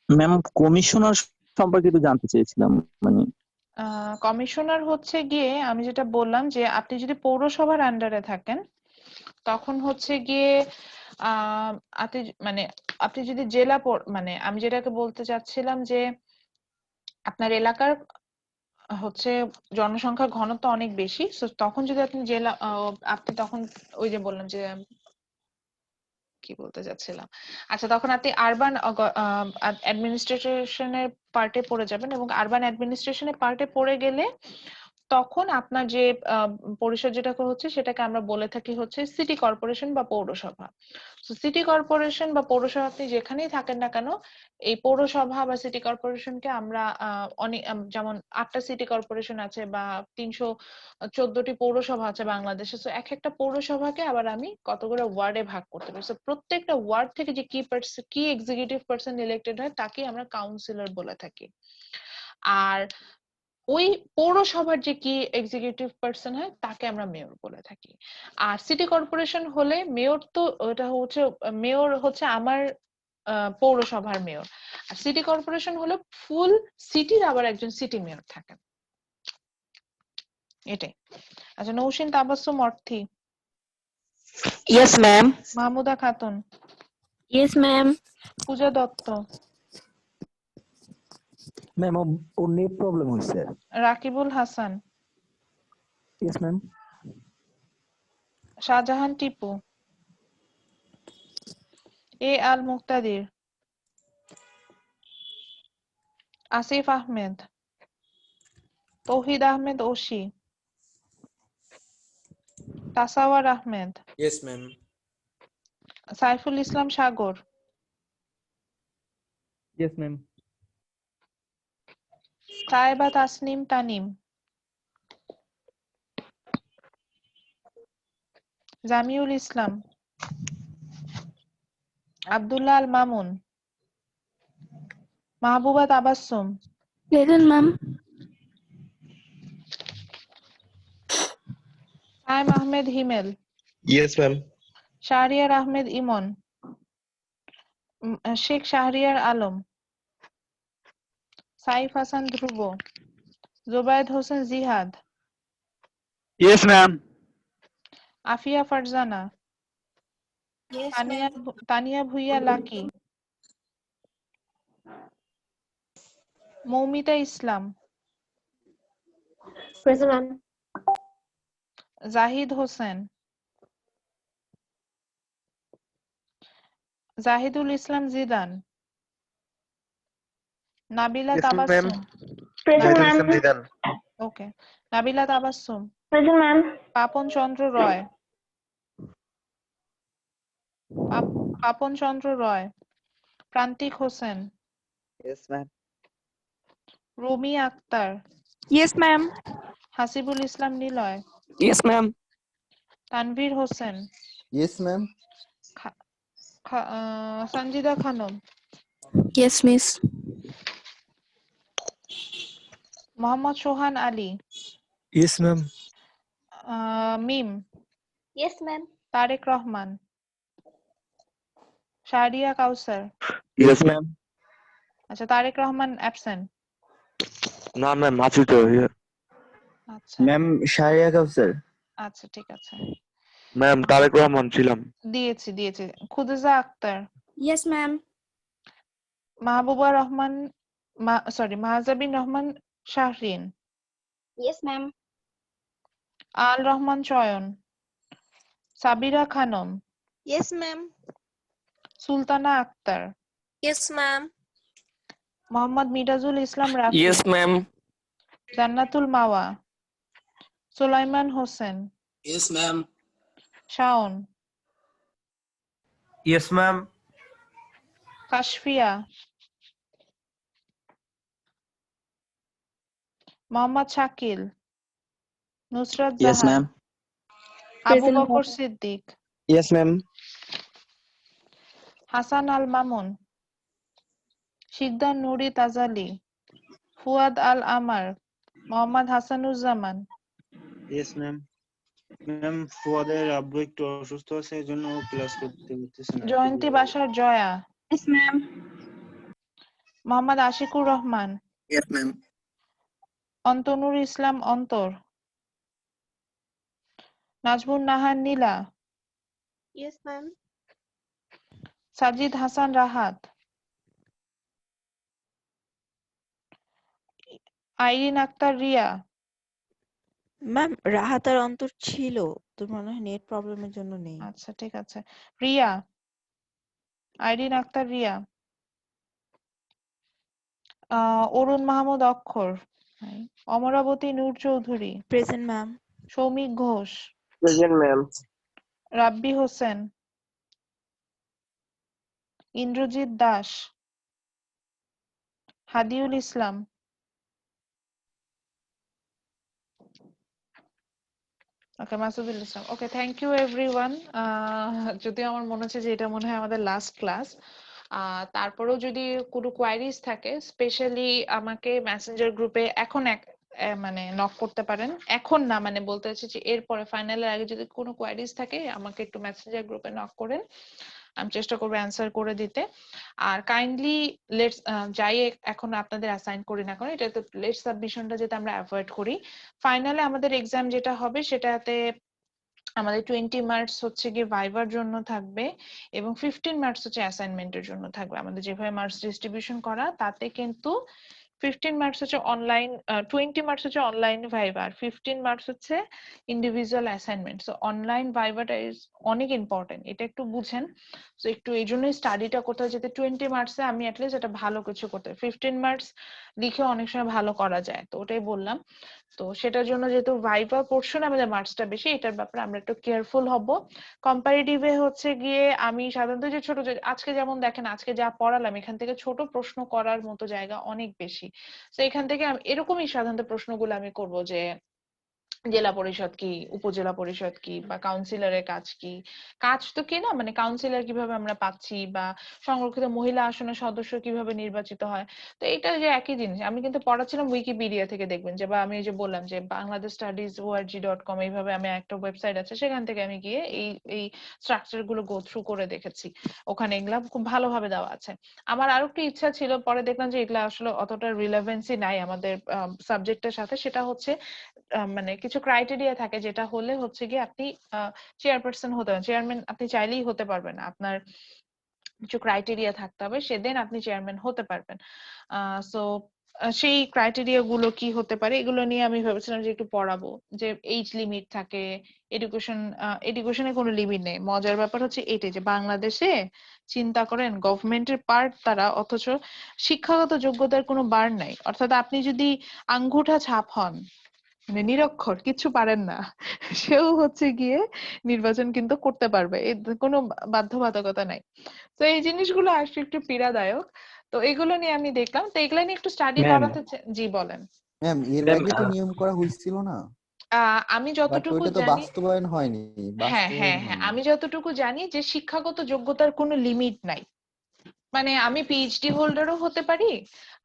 ম্যাম কমিশনার সম্পর্কে একটু জানতে চেয়েছিলাম, মানে কমিশনার হচ্ছে গিয়ে আমি যেটা বললাম যে আপনি যদি পৌরসভার আন্ডারে থাকেন তখন হচ্ছে গিয়ে আহ আপনি মানে আপনি যদি মানে আমি যেটাকে বলতে চাচ্ছিলাম যে আপনার এলাকার হচ্ছে জনসংখ্যার ঘনত্ব অনেক বেশি, so তখন যদি আপনি আপনি তখন ওই যে বললাম যে কি বলতে চাচ্ছিলাম, আচ্ছা, তখন আপনি আরবান অ্যাডমিনিস্ট্রেশনের পার্টে পড়ে যাবেন এবং আরবান অ্যাডমিনিস্ট্রেশনের পার্টে পড়ে গেলে তখন আপনার যে পরিষদ যেটাকে হচ্ছে সেটাকে আমরা বলে থাকি হচ্ছে সিটি কর্পোরেশন বা পৌরসভা। সিটি কর্পোরেশন বা পৌরসভা আপনি যেখানেই থাকেন না কেন, এই পৌরসভা বা সিটি কর্পোরেশনকে আমরা অনেক যেমন 8টা সিটি কর্পোরেশন আছে বা 314টি পৌরসভা আছে বাংলাদেশে, তো এক একটা পৌরসভাকে আবার আমি কতগুলো ওয়ার্ডে ভাগ করতে পারি। তো প্রত্যেকটা ওয়ার্ড থেকে যে কি এক্সিকিউটিভ পার্সন ইলেক্টেড হয় তাকে আমরা কাউন্সিলর বলে থাকি। আর ওই পৌরসভার যে কি এক্সিকিউটিভ পার্সন হয় তাকে আমরা মেয়র বলে থাকি। আর সিটি কর্পোরেশন হলে মেয়র তো ওটা হচ্ছে মেয়র হচ্ছে আমার পৌরসভার মেয়র। আর সিটি কর্পোরেশন হলে ফুল সিটির আবার একজন সিটি মেয়র থাকেন, এটাই। আচ্ছা, Naushin Tabassum Orthi. Yes, ma'am. Mahmuda Khatun. Yes, ma'am. Puja Dutta. Ma'am ওর নেট প্রবলেম হয়েছে। Rakibul Hasan. Yes ma'am. Shahjahan Tipu. Al Muktadir. Asif Ahmed. Tauhid Ahmed Oshi. Tasawar Ahmed. Yes, ma'am. Saiful Islam Sagar. Yes ma'am. Sayeba Tasnim Tanim. Jamiul Islam. Abdullah Al Mamun. Mahbuba Tabassum. Present, ma'am. Naim Ahmed Himel, Yes, ma'am. Shahriar Ahmed Emon, Sheikh Shahriar Alam, Saif Hasan Dhrubo, Jobayed Hossain জিহাদ, Yes, ma'am. Afia Farzana, Yes, Tania Bhuiyan Lucky, Moumita Islam, Present, ma'am. Zahid Hossain, Zahidul Islam Zidan, Nabila Yes, ma'am. Tabassum, Present, Zahidul ma'am. Islam Zidan. Okay, Nabila Tabassum, Present, ma'am. Papon Chandra Roy, Papon Chandra Roy, Prantik Hossain, Yes, ma'am. Rumi Akter, Yes, ma'am. Hasibul Islam Niloy, Yes, ma'am. Tanvir Hossain, yes ma'am. Sanjida Khanam, Yes, miss. Mohammad Sohan Ali, Yes, ma'am. Mim, Yes, ma'am. Tarek Rahman, Shahria কাউসার, Yes, ma'am. আচ্ছা Tarique Rahman absent. না ma'am আছি তো here. আচ্ছা ma'am Shahria কাউসার। আচ্ছা ঠিক আছে, ma'am Tarique Rahman ছিলাম। দিয়েছি। খুদিজা Akter, Yes, ma'am. Mahbuba Rahman, Mahjabin Rahman Shahrin, Yes, ma'am. আল রহমান চয়ন, Sabira Khanam, Yes, ma'am. Sultana Akter, Yes, ma'am. Mohammad Mirajul ইসলাম রাফি, Yes, ma'am. জান্নাতুল মাওয়া, Sulaiman Hossain, Yes, ma'am. Shaon, Yes, ma'am. Kashfia, Mohammad Shakil, Nusrat Yes, জাহান, ma'am. Abu Present, Bakr ma'am. Siddique, Yes, ma'am. Hasan Al Mamun, Sikdar নুরি তাজালি, Fuad Al Amar, Mohammad Hasanuzzaman, yes ma'am. Ma'am ফুয়াদের আব্বু একটু অসুস্থ আছে, এই জন্য ক্লাস করতে পারতেছে না। জয়ন্তী বাসার Jaya, Yes, ma'am. Mohammad Ashikur Rahman, Yes, ma'am. Antonur Islam Antor, Nazmun Nahar Nila, Yes, ma'am. Sajid Hasan Rahat, Irin Akter Riya, ma'am Rahat আর অন্তর ছিল, তো মনে হয় নেট প্রবলেমের জন্য নেই। আচ্ছা ঠিক আছে, Riya, Irin Akter Riya, Arun Mahmud Akkhor, Amravati Nur Chowdhury, present ma'am. Soumik Ghosh, Present, ma'am. Rabbi Hossain, Indrajit Das, Hadiul Islam, okay Masudul Islam. Okay, thank you everyone. যদিও আমার মনে হচ্ছে যে এটা মনে হয় আমাদের লাস্ট ক্লাস, তারপরেও যদি কোনো কোয়ারিজ থাকে স্পেশালি আমাকে মেসেঞ্জার গ্রুপে এখন মানে নক করতে পারেন। এখন না, মানে বলতে চাচ্ছি যে এরপরে ফাইনালের আগে যদি কোনো কোয়ারিজ থাকে আমাকে একটু মেসেঞ্জার গ্রুপে নক করেন, আমি চেষ্টা করবো অ্যান্সার করে দিতে। আর কাইন্ডলি লেটস যাই এখন আপনাদের অ্যাসাইন করি না, কারণ এটাতে লেট সাবমিশনটা যাতে আমরা অ্যাভয়েড করি। ফাইনালে আমাদের এক্সাম যেটা হবে সেটাতে আমাদের 20 মার্কস হচ্ছে গিয়ে ভাইবার জন্য থাকবে এবং 15 মার্কস হচ্ছে অ্যাসাইনমেন্টের জন্য থাকবে। আমাদের যেভাবে মার্কস ডিস্ট্রিবিউশন করা তাতে কিন্তু 15 মার্কস হচ্ছে অনলাইন, 20 মার্কস হচ্ছে অনলাইন ভাইবা আর 15 মার্কস হচ্ছে ইন্ডিভিজুয়াল অ্যাসাইনমেন্ট। সো অনলাইন ভাইবাটা ইজ অনেক ইম্পর্টেন্ট, এটা একটু বুঝেন। সো একটু এই জন্যই স্টাডিটা করতে হয় যাতে 20 মার্কসে আমি অ্যাটলিস্ট এটা ভালো কিছু করতে, 15 মার্কস লিখে অনেক সময় ভালো করা যায়, তো ওটাই বললাম। তো সেটার জন্য যেহেতু ভাইবা পোর্শন আমাদের মার্কসটা বেশি, এটার ব্যাপারে আমরা একটু কেয়ারফুল হব। কম্পারেটিভে হচ্ছে গিয়ে আমি সাধারণত যে ছোট আজকে যেমন দেখেন আজকে যা পড়ালাম এখান থেকে ছোট প্রশ্ন করার মতো জায়গা অনেক বেশি। তো এখান থেকে এরকমই সাধারণত প্রশ্নগুলো আমি করব যে জেলা পরিষদ কি, উপজেলা পরিষদ কি, বা কাউন্সিলরের কাজ কি, কাজ তো কি না, মানে কাউন্সিলর কিভাবে আমরা পাচ্ছি, বা সংরক্ষিত মহিলা আসনের সদস্য কিভাবে নির্বাচিত হয়। তো এটা যে একই জিনিস, আমি কিন্তু পড়াচ্ছিলাম উইকিপিডিয়া থেকে, দেখবেন যে, বা আমি এই যে বললাম যে bangladeshstudies.org.com, এইভাবে আমি একটা ওয়েবসাইট আছে, সেখান থেকে আমি গিয়ে এই স্ট্রাকচার গুলো গো থ্রু করে দেখেছি। ওখানে এগুলা খুব ভালোভাবে দেওয়া আছে। আমার আরো একটা ইচ্ছা ছিল, পরে দেখলাম যে এগুলা আসলে অতটা রিলেভেন্সি নাই আমাদের সাবজেক্টের সাথে। সেটা হচ্ছে মানে কিছু ক্রাইটেরিয়া থাকে, যেটা হলে হচ্ছে গিয়ে আপনি চেয়ারপারসন হতে পারেন। চেয়ারম্যান আপনি চাইলেই হতে পারবেন না, আপনার কিছু ক্রাইটেরিয়া থাকতে হবে, সেদিন আপনি চেয়ারম্যান হতে পারবেন। সো সেই ক্রাইটেরিয়া গুলো কি হতে পারে, এগুলো নিয়ে আমি ভেবেছিলাম যে একটু পড়াবো। যে এইজ লিমিট থাকে, এডুকেশনে কোনো লিমিট নেই। মজার ব্যাপার হচ্ছে এটাই, যে বাংলাদেশে চিন্তা করেন গভর্নমেন্টের পার্ট তারা, অথচ শিক্ষাগত যোগ্যতার কোনো বার নাই। অর্থাৎ আপনি যদি আঙ্গুঠা ছাপ হন, মানে নিরক্ষর, কিছু পারেন না, সেও হচ্ছে গিয়ে নির্বাচন কিন্তু করতে পারবে, এর কোনো বাধ্যবাধকতা নাই। তো এই জিনিসগুলো আসলে একটু পীড়াদায়ক। তো এগুলো নিয়ে আমি দেখলাম, তো এগুলো নিয়ে একটু স্টাডি ম্যাম করাতে জি বলেন। ম্যাম এর ম্যাম আগে তো নিয়ম করা হয়েছিল না, আমি বাট যতটুকু ওইটা তো জানি, বাস্তবায়ন হয়নি, হ্যাঁ বাস্তবায়ন হ্যাঁ হ্যাঁ, হয়নি। আমি যতটুকু জানি যে শিক্ষাগত যোগ্যতার কোনো লিমিট নাই। মানে আমি পিএইচডি হোল্ডারও হতে পারি,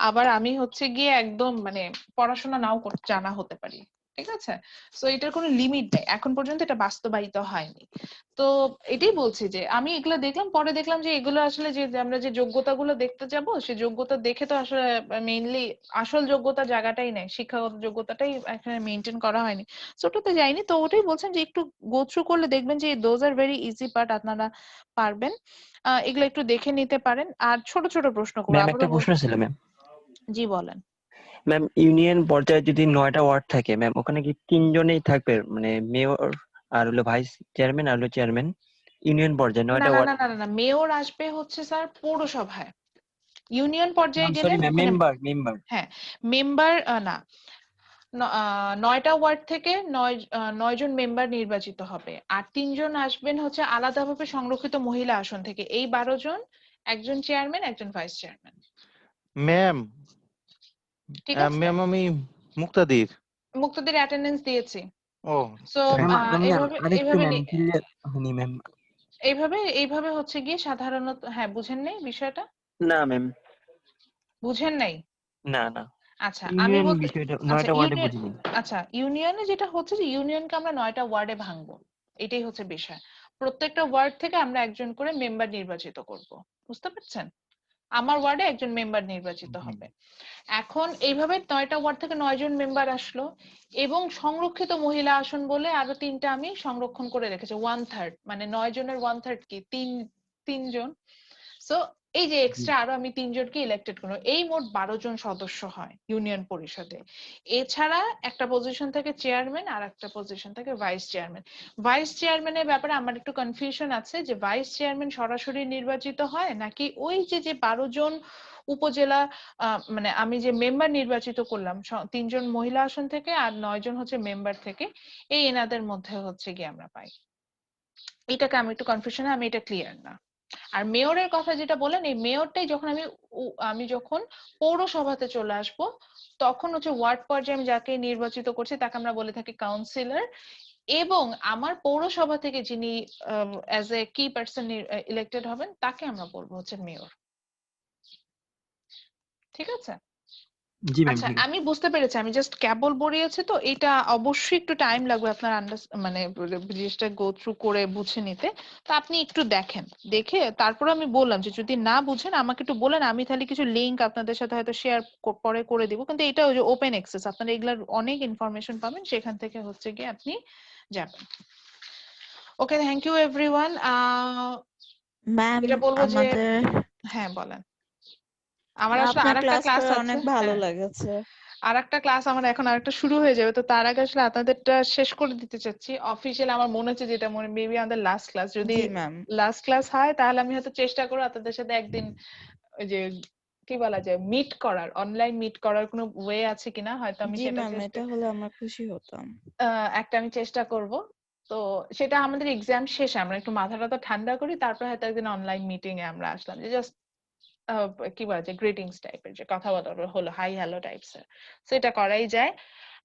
আবার আমি হচ্ছে গিয়ে একদম মানে পড়াশোনা নাও জানা হতে পারি। ঠিক আছে, সো এটার কোনো লিমিট নেই, এখন পর্যন্ত এটা বাস্তবায়িত হয়নি। তো এটাই বলছি যে আমি এগুলো দেখলাম, পরে দেখলাম যে এগুলো আসলে যে যে আমরা যে যোগ্যতাগুলো দেখতে যাব, সেই যোগ্যতা দেখে তো আসলে মেইনলি আসল যোগ্যতা জায়গাটাই নেই, শিক্ষাগত যোগ্যতাটাই এখানে মেনটেন করা হয়নি। সো ওটাতে যাইনি। তো ওটাই বলছেন যে একটু গো থ্রু করলে দেখবেন যে those are very easy part, আপনারা পারবেন। এগুলো একটু দেখে নিতে পারেন। আর ছোট ছোট প্রশ্ন করবো, ম্যাম একটা আবারও প্রশ্ন ছিল ম্যাম। জি বলেন। ম্যাম ইউনিয়ন পর্যায়ে যদি 9টা ওয়ার্ড থাকে ম্যাম, ওখানে কি 3জনেই থাকবে, মানে মেয়র আর হলো ভাইস চেয়ারম্যান আর হলো চেয়ারম্যান? ইউনিয়ন পর্যায়ে না 9টা না ওয়ার্ড। না না না না, মেয়র আসবে হচ্ছে স্যার পৌরসভায়। ইউনিয়ন পর্যায়ে গেলে সরি ম্যাম, মানে, মেম্বার। হ্যাঁ, মেম্বার না, 9টা ওয়ার্ড থেকে 9 জন মেম্বার নির্বাচিত হবে, আর 3জন আসবেন হচ্ছে আলাদাভাবে সংরক্ষিত মহিলা আসন থেকে। এই 12 জন, একজন চেয়ারম্যান, একজন ভাইস চেয়ারম্যান। ম্যাম ঠিক আছে, ম্যাম আমি মুক্তাদির। মুক্তদের অ্যাটেন্ডেন্স দিয়েছি। ও সো ম্যাম এইভাবে আরেকটু এইভাবে ম্যাম ক্লিয়ার হয়নি ম্যাম। এইভাবে এইভাবে হচ্ছে গিয়ে সাধারণত, হ্যাঁ বুঝেন নাই বিষয়টা, না ম্যাম, বুঝেন নাই। না আচ্ছা আমি ইউনিয়ন বলতে, বিষয়টা আচ্ছা 9টা ওয়ার্ডে ইউনিয়ন, বুঝিনি। আচ্ছা ইউনিয়নে যেটা হচ্ছে যে ইউনিয়নকে আমরা 9টা ওয়ার্ডে ভাঙবো, এটাই হচ্ছে বিষয়। প্রত্যেকটা ওয়ার্ড থেকে আমরা একজন করে মেম্বার নির্বাচিত করব, বুঝতে পারছেন? আমার ওয়ার্ডে একজন মেম্বার নির্বাচিত জি। হবে। এখন এইভাবে 9টা ওয়ার্ড থেকে 9 জন মেম্বার আসলো, এবং সংরক্ষিত মহিলা আসন বলে আরো 3টা আমি সংরক্ষণ করে রেখেছি, 1/3, মানে 9 জনের 1/3 কি 3জন। সো এই যে জি। এক্সট্রা আরো আমি 3জনকে ইলেক্টেড করবো, এই মোট 12 জন সদস্য হয় ইউনিয়ন পরিষদে। এছাড়া একটা পজিশন থেকে চেয়ারম্যান, আর একটা পজিশন থেকে ভাইস চেয়ারম্যান। ভাইস চেয়ারম্যানের ব্যাপারে আমার একটু কনফিউশন আছে, যে ভাইস চেয়ারম্যান সরাসরি নির্বাচিত হয় নাকি ওই যে যে 12 জন উপজেলা, মানে আমি যে মেম্বার নির্বাচিত করলাম 3জন মহিলা আসন থেকে আর 9জন হচ্ছে মেম্বার থেকে, এই এনাদের মধ্যে হচ্ছে গিয়ে আমরা পাই। এটাকে আমি একটু কনফিউশন, আমি এটা ক্লিয়ার না। আর মেয়রের কথা যেটা বলেন, এই মেয়রটাই যখন আমি যখন পৌরসভাতে চলে আসব, তখন হচ্ছে ওয়ার্ড পর্যায়ে আমি যাকে নির্বাচিত করছি তাকে আমরা বলে থাকি কাউন্সিলর, এবং আমার পৌরসভা থেকে যিনি অ্যাজ এ কি পার্সন ইলেক্টেড হবেন তাকে আমরা বলবো হচ্ছে মেয়র। ঠিক আছে, জি ম্যাম, আচ্ছা ঠিক আছে। আমি বুঝতে পেরেছি, আমি জাস্ট কেবল বলিয়েছি, তো এটা অবশ্যই একটু টাইম লাগবে আপনার মানে জিনিসটা গো থ্রু করে বুঝে নিতে। তো আপনি একটু দেখেন, দেখে তারপর আমি বললাম যে যদি না বুঝেন আমাকে একটু বলেন, আমি তাহলে কিছু লিংক আপনাদের সাথে হয়তো শেয়ার পরে করে দিব। কিন্তু এটা ওই যে ওপেন অ্যাক্সেস, আপনারা এগুলার অনেক ইনফরমেশন পাবেন, সেখান থেকে হচ্ছে গিয়ে আপনি যাবেন। ওকে, থ্যাংক ইউ এভরিওয়ান। ম্যাম এটা বলবো যে, আমাদের হ্যাঁ বলেন। আমার আসলে আপনার আরেকটা ক্লাস ক্লাস করে আছে, অনেক ভালো হ্যাঁ লেগেছে। আরেকটা ক্লাস আমার এখন আরেকটা শুরু হয়ে যাবে, তো তার আগে আসলে আপনাদেরটা শেষ করে দিতে চাচ্ছি অফিসিয়াল। আমার মনে হচ্ছে যেটা মনে মেবি আমাদের লাস্ট ক্লাস, যদি জি ম্যাম। লাস্ট ক্লাস হয় তাহলে আমি হয়তো চেষ্টা করবো আপনাদের সাথে একদিন ওই যে কি বলা যায় মিট করার, অনলাইন মিট করার কোনো ওয়ে আছে কিনা, হয়তো আমি জি সেটা ম্যাম, চেষ্টা, এটা হলে আমরা খুশি হতাম। একটা আমি চেষ্টা করব। তো সেটা আমাদের এক্সাম শেষে আমরা একটু মাথা টাথা ঠান্ডা করি, তারপর হয়তো একদিন অনলাইন মিটিং এ আমরা আসলাম, যে জাস্ট কি বলা যায় গ্রিটিংস টাইপের, যে কথা বলা হলো হাই হ্যালো টাইপস এর, সেটা করাই যায়।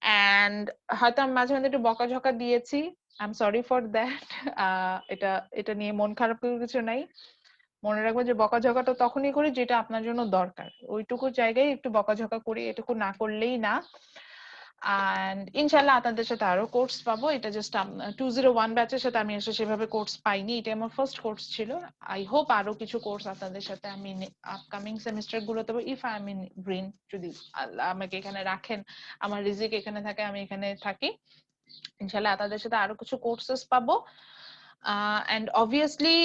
অ্যান্ড হয়তো আমি মাঝে মাঝে একটু বকাঝকা দিয়েছি, I am sorry for that. এটা এটা নিয়ে মন খারাপ করার কিছু নাই। মনে রাখবেন যে বকাঝকাটা তখনই করি যেটা আপনার জন্য দরকার, ওইটুকু জায়গায় একটু বকাঝকা করি, এটুকু না করলেই না। অ্যান্ড ইনশাল্লাহ আপনাদের সাথে আরো কোর্স পাবো, এটা জাস্ট 201 ব্যাচের সাথে আমি আসলে সেভাবে কোর্স পাইনি, এটা আমার ফার্স্ট কোর্স ছিল। আই হোপ আরো কিছু কোর্স আপনাদের সাথে আমি আপকামিং সেমিস্টার গুলোতে, if I am in green, যদি আল্লাহ আমাকে এখানে রাখেন, আমার রিজিক এখানে থাকে, আমি এখানে থাকি, ইনশাল্লাহ আপনাদের সাথে আরো কিছু কোর্সেস পাবো। এন্ড অবভিয়াসলি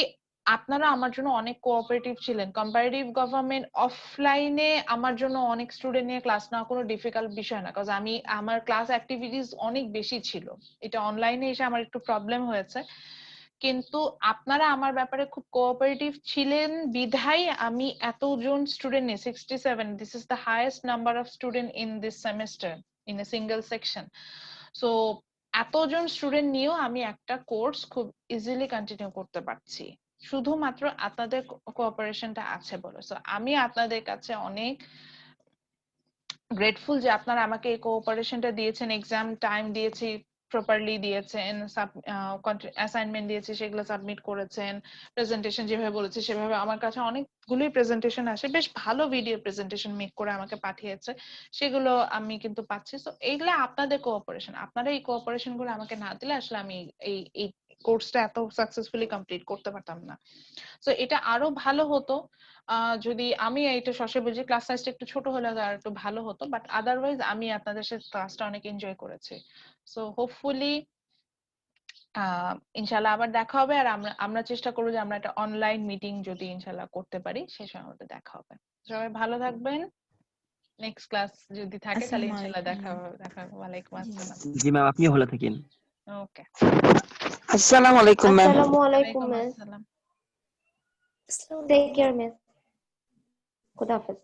আপনারা আমার জন্য অনেক কোঅপারেটিভ ছিলেন। কম্পারেটিভ গভর্নমেন্ট অফলাইনে আমার জন্য অনেক স্টুডেন্ট নিয়ে ক্লাস নেওয়া কোনো ডিফিকাল্ট বিষয় না, কারণ আমার ক্লাস অ্যাক্টিভিটিস অনেক বেশি ছিল। এটা অনলাইনে এসে আমার একটু প্রবলেম হয়েছে, কিন্তু আপনারা আমার ব্যাপারে খুব কোঅপারেটিভ ছিলেন বিধায় আমি এতজন স্টুডেন্ট নিয়ে 67, this is the highest number of student in this semester in a single section. So এতজন স্টুডেন্ট নিয়েও আমি একটা কোর্স খুব ইজিলি কন্টিনিউ করতে পারছি, শুধুমাত্র আপনাদের কোঅপারেশনটা আছে বলে। সো আমি আপনাদের কাছে অনেক গ্রেটফুল যে আপনারা আমাকে এই কোঅপারেশনটা দিয়েছেন, এক্সাম টাইম দিয়েছি প্রপারলি দিয়েছেন, অ্যাসাইনমেন্ট দিয়েছি সেগুলো সাবমিট করেছেন, প্রেজেন্টেশন যেভাবে বলেছি সেভাবে, আমার কাছে অনেকগুলোই প্রেজেন্টেশন আসে, বেশ ভালো ভিডিও প্রেজেন্টেশন মেক করে আমাকে পাঠিয়েছে, সেগুলো আমি কিন্তু পাচ্ছি। তো এইগুলো আপনাদের কোঅপারেশন, আপনারা এই কোঅপারেশন গুলো আমাকে না দিলে আসলে আমি এই এই কোর্সটা এত সাকসেসফুলি কমপ্লিট করতে পারতাম না। সো এটা আরো ভালো হতো যদি আমি এটা শশে বুঝি ক্লাস সাইজটা একটু ছোট হলে আর একটু ভালো হতো, বাট আদারওয়াইজ আমি আপনাদের সাথে ক্লাসটা অনেক এনজয় করেছি। সো হোপফুলি ইনশাল্লাহ আবার দেখা হবে, আর আমরা চেষ্টা করবো যে আমরা একটা অনলাইন মিটিং যদি ইনশাল্লাহ করতে পারি, সেই সময় আমাদের দেখা হবে। সবাই ভালো থাকবেন, নেক্সট ক্লাস যদি থাকে তাহলে আসসালামু ইনশাল্লাহ আলাইকুম দেখা হবে। ওয়ালাইকুম আসসালাম। জি ম্যাম, আপনিও ভালো থাকেন। ওকে, আসসালামু আলাইকুম ম্যাম। Assalamu alaikum, ওয়ালাইকুম miss. আসসালাম। Take care, miss. Khuda Hafiz.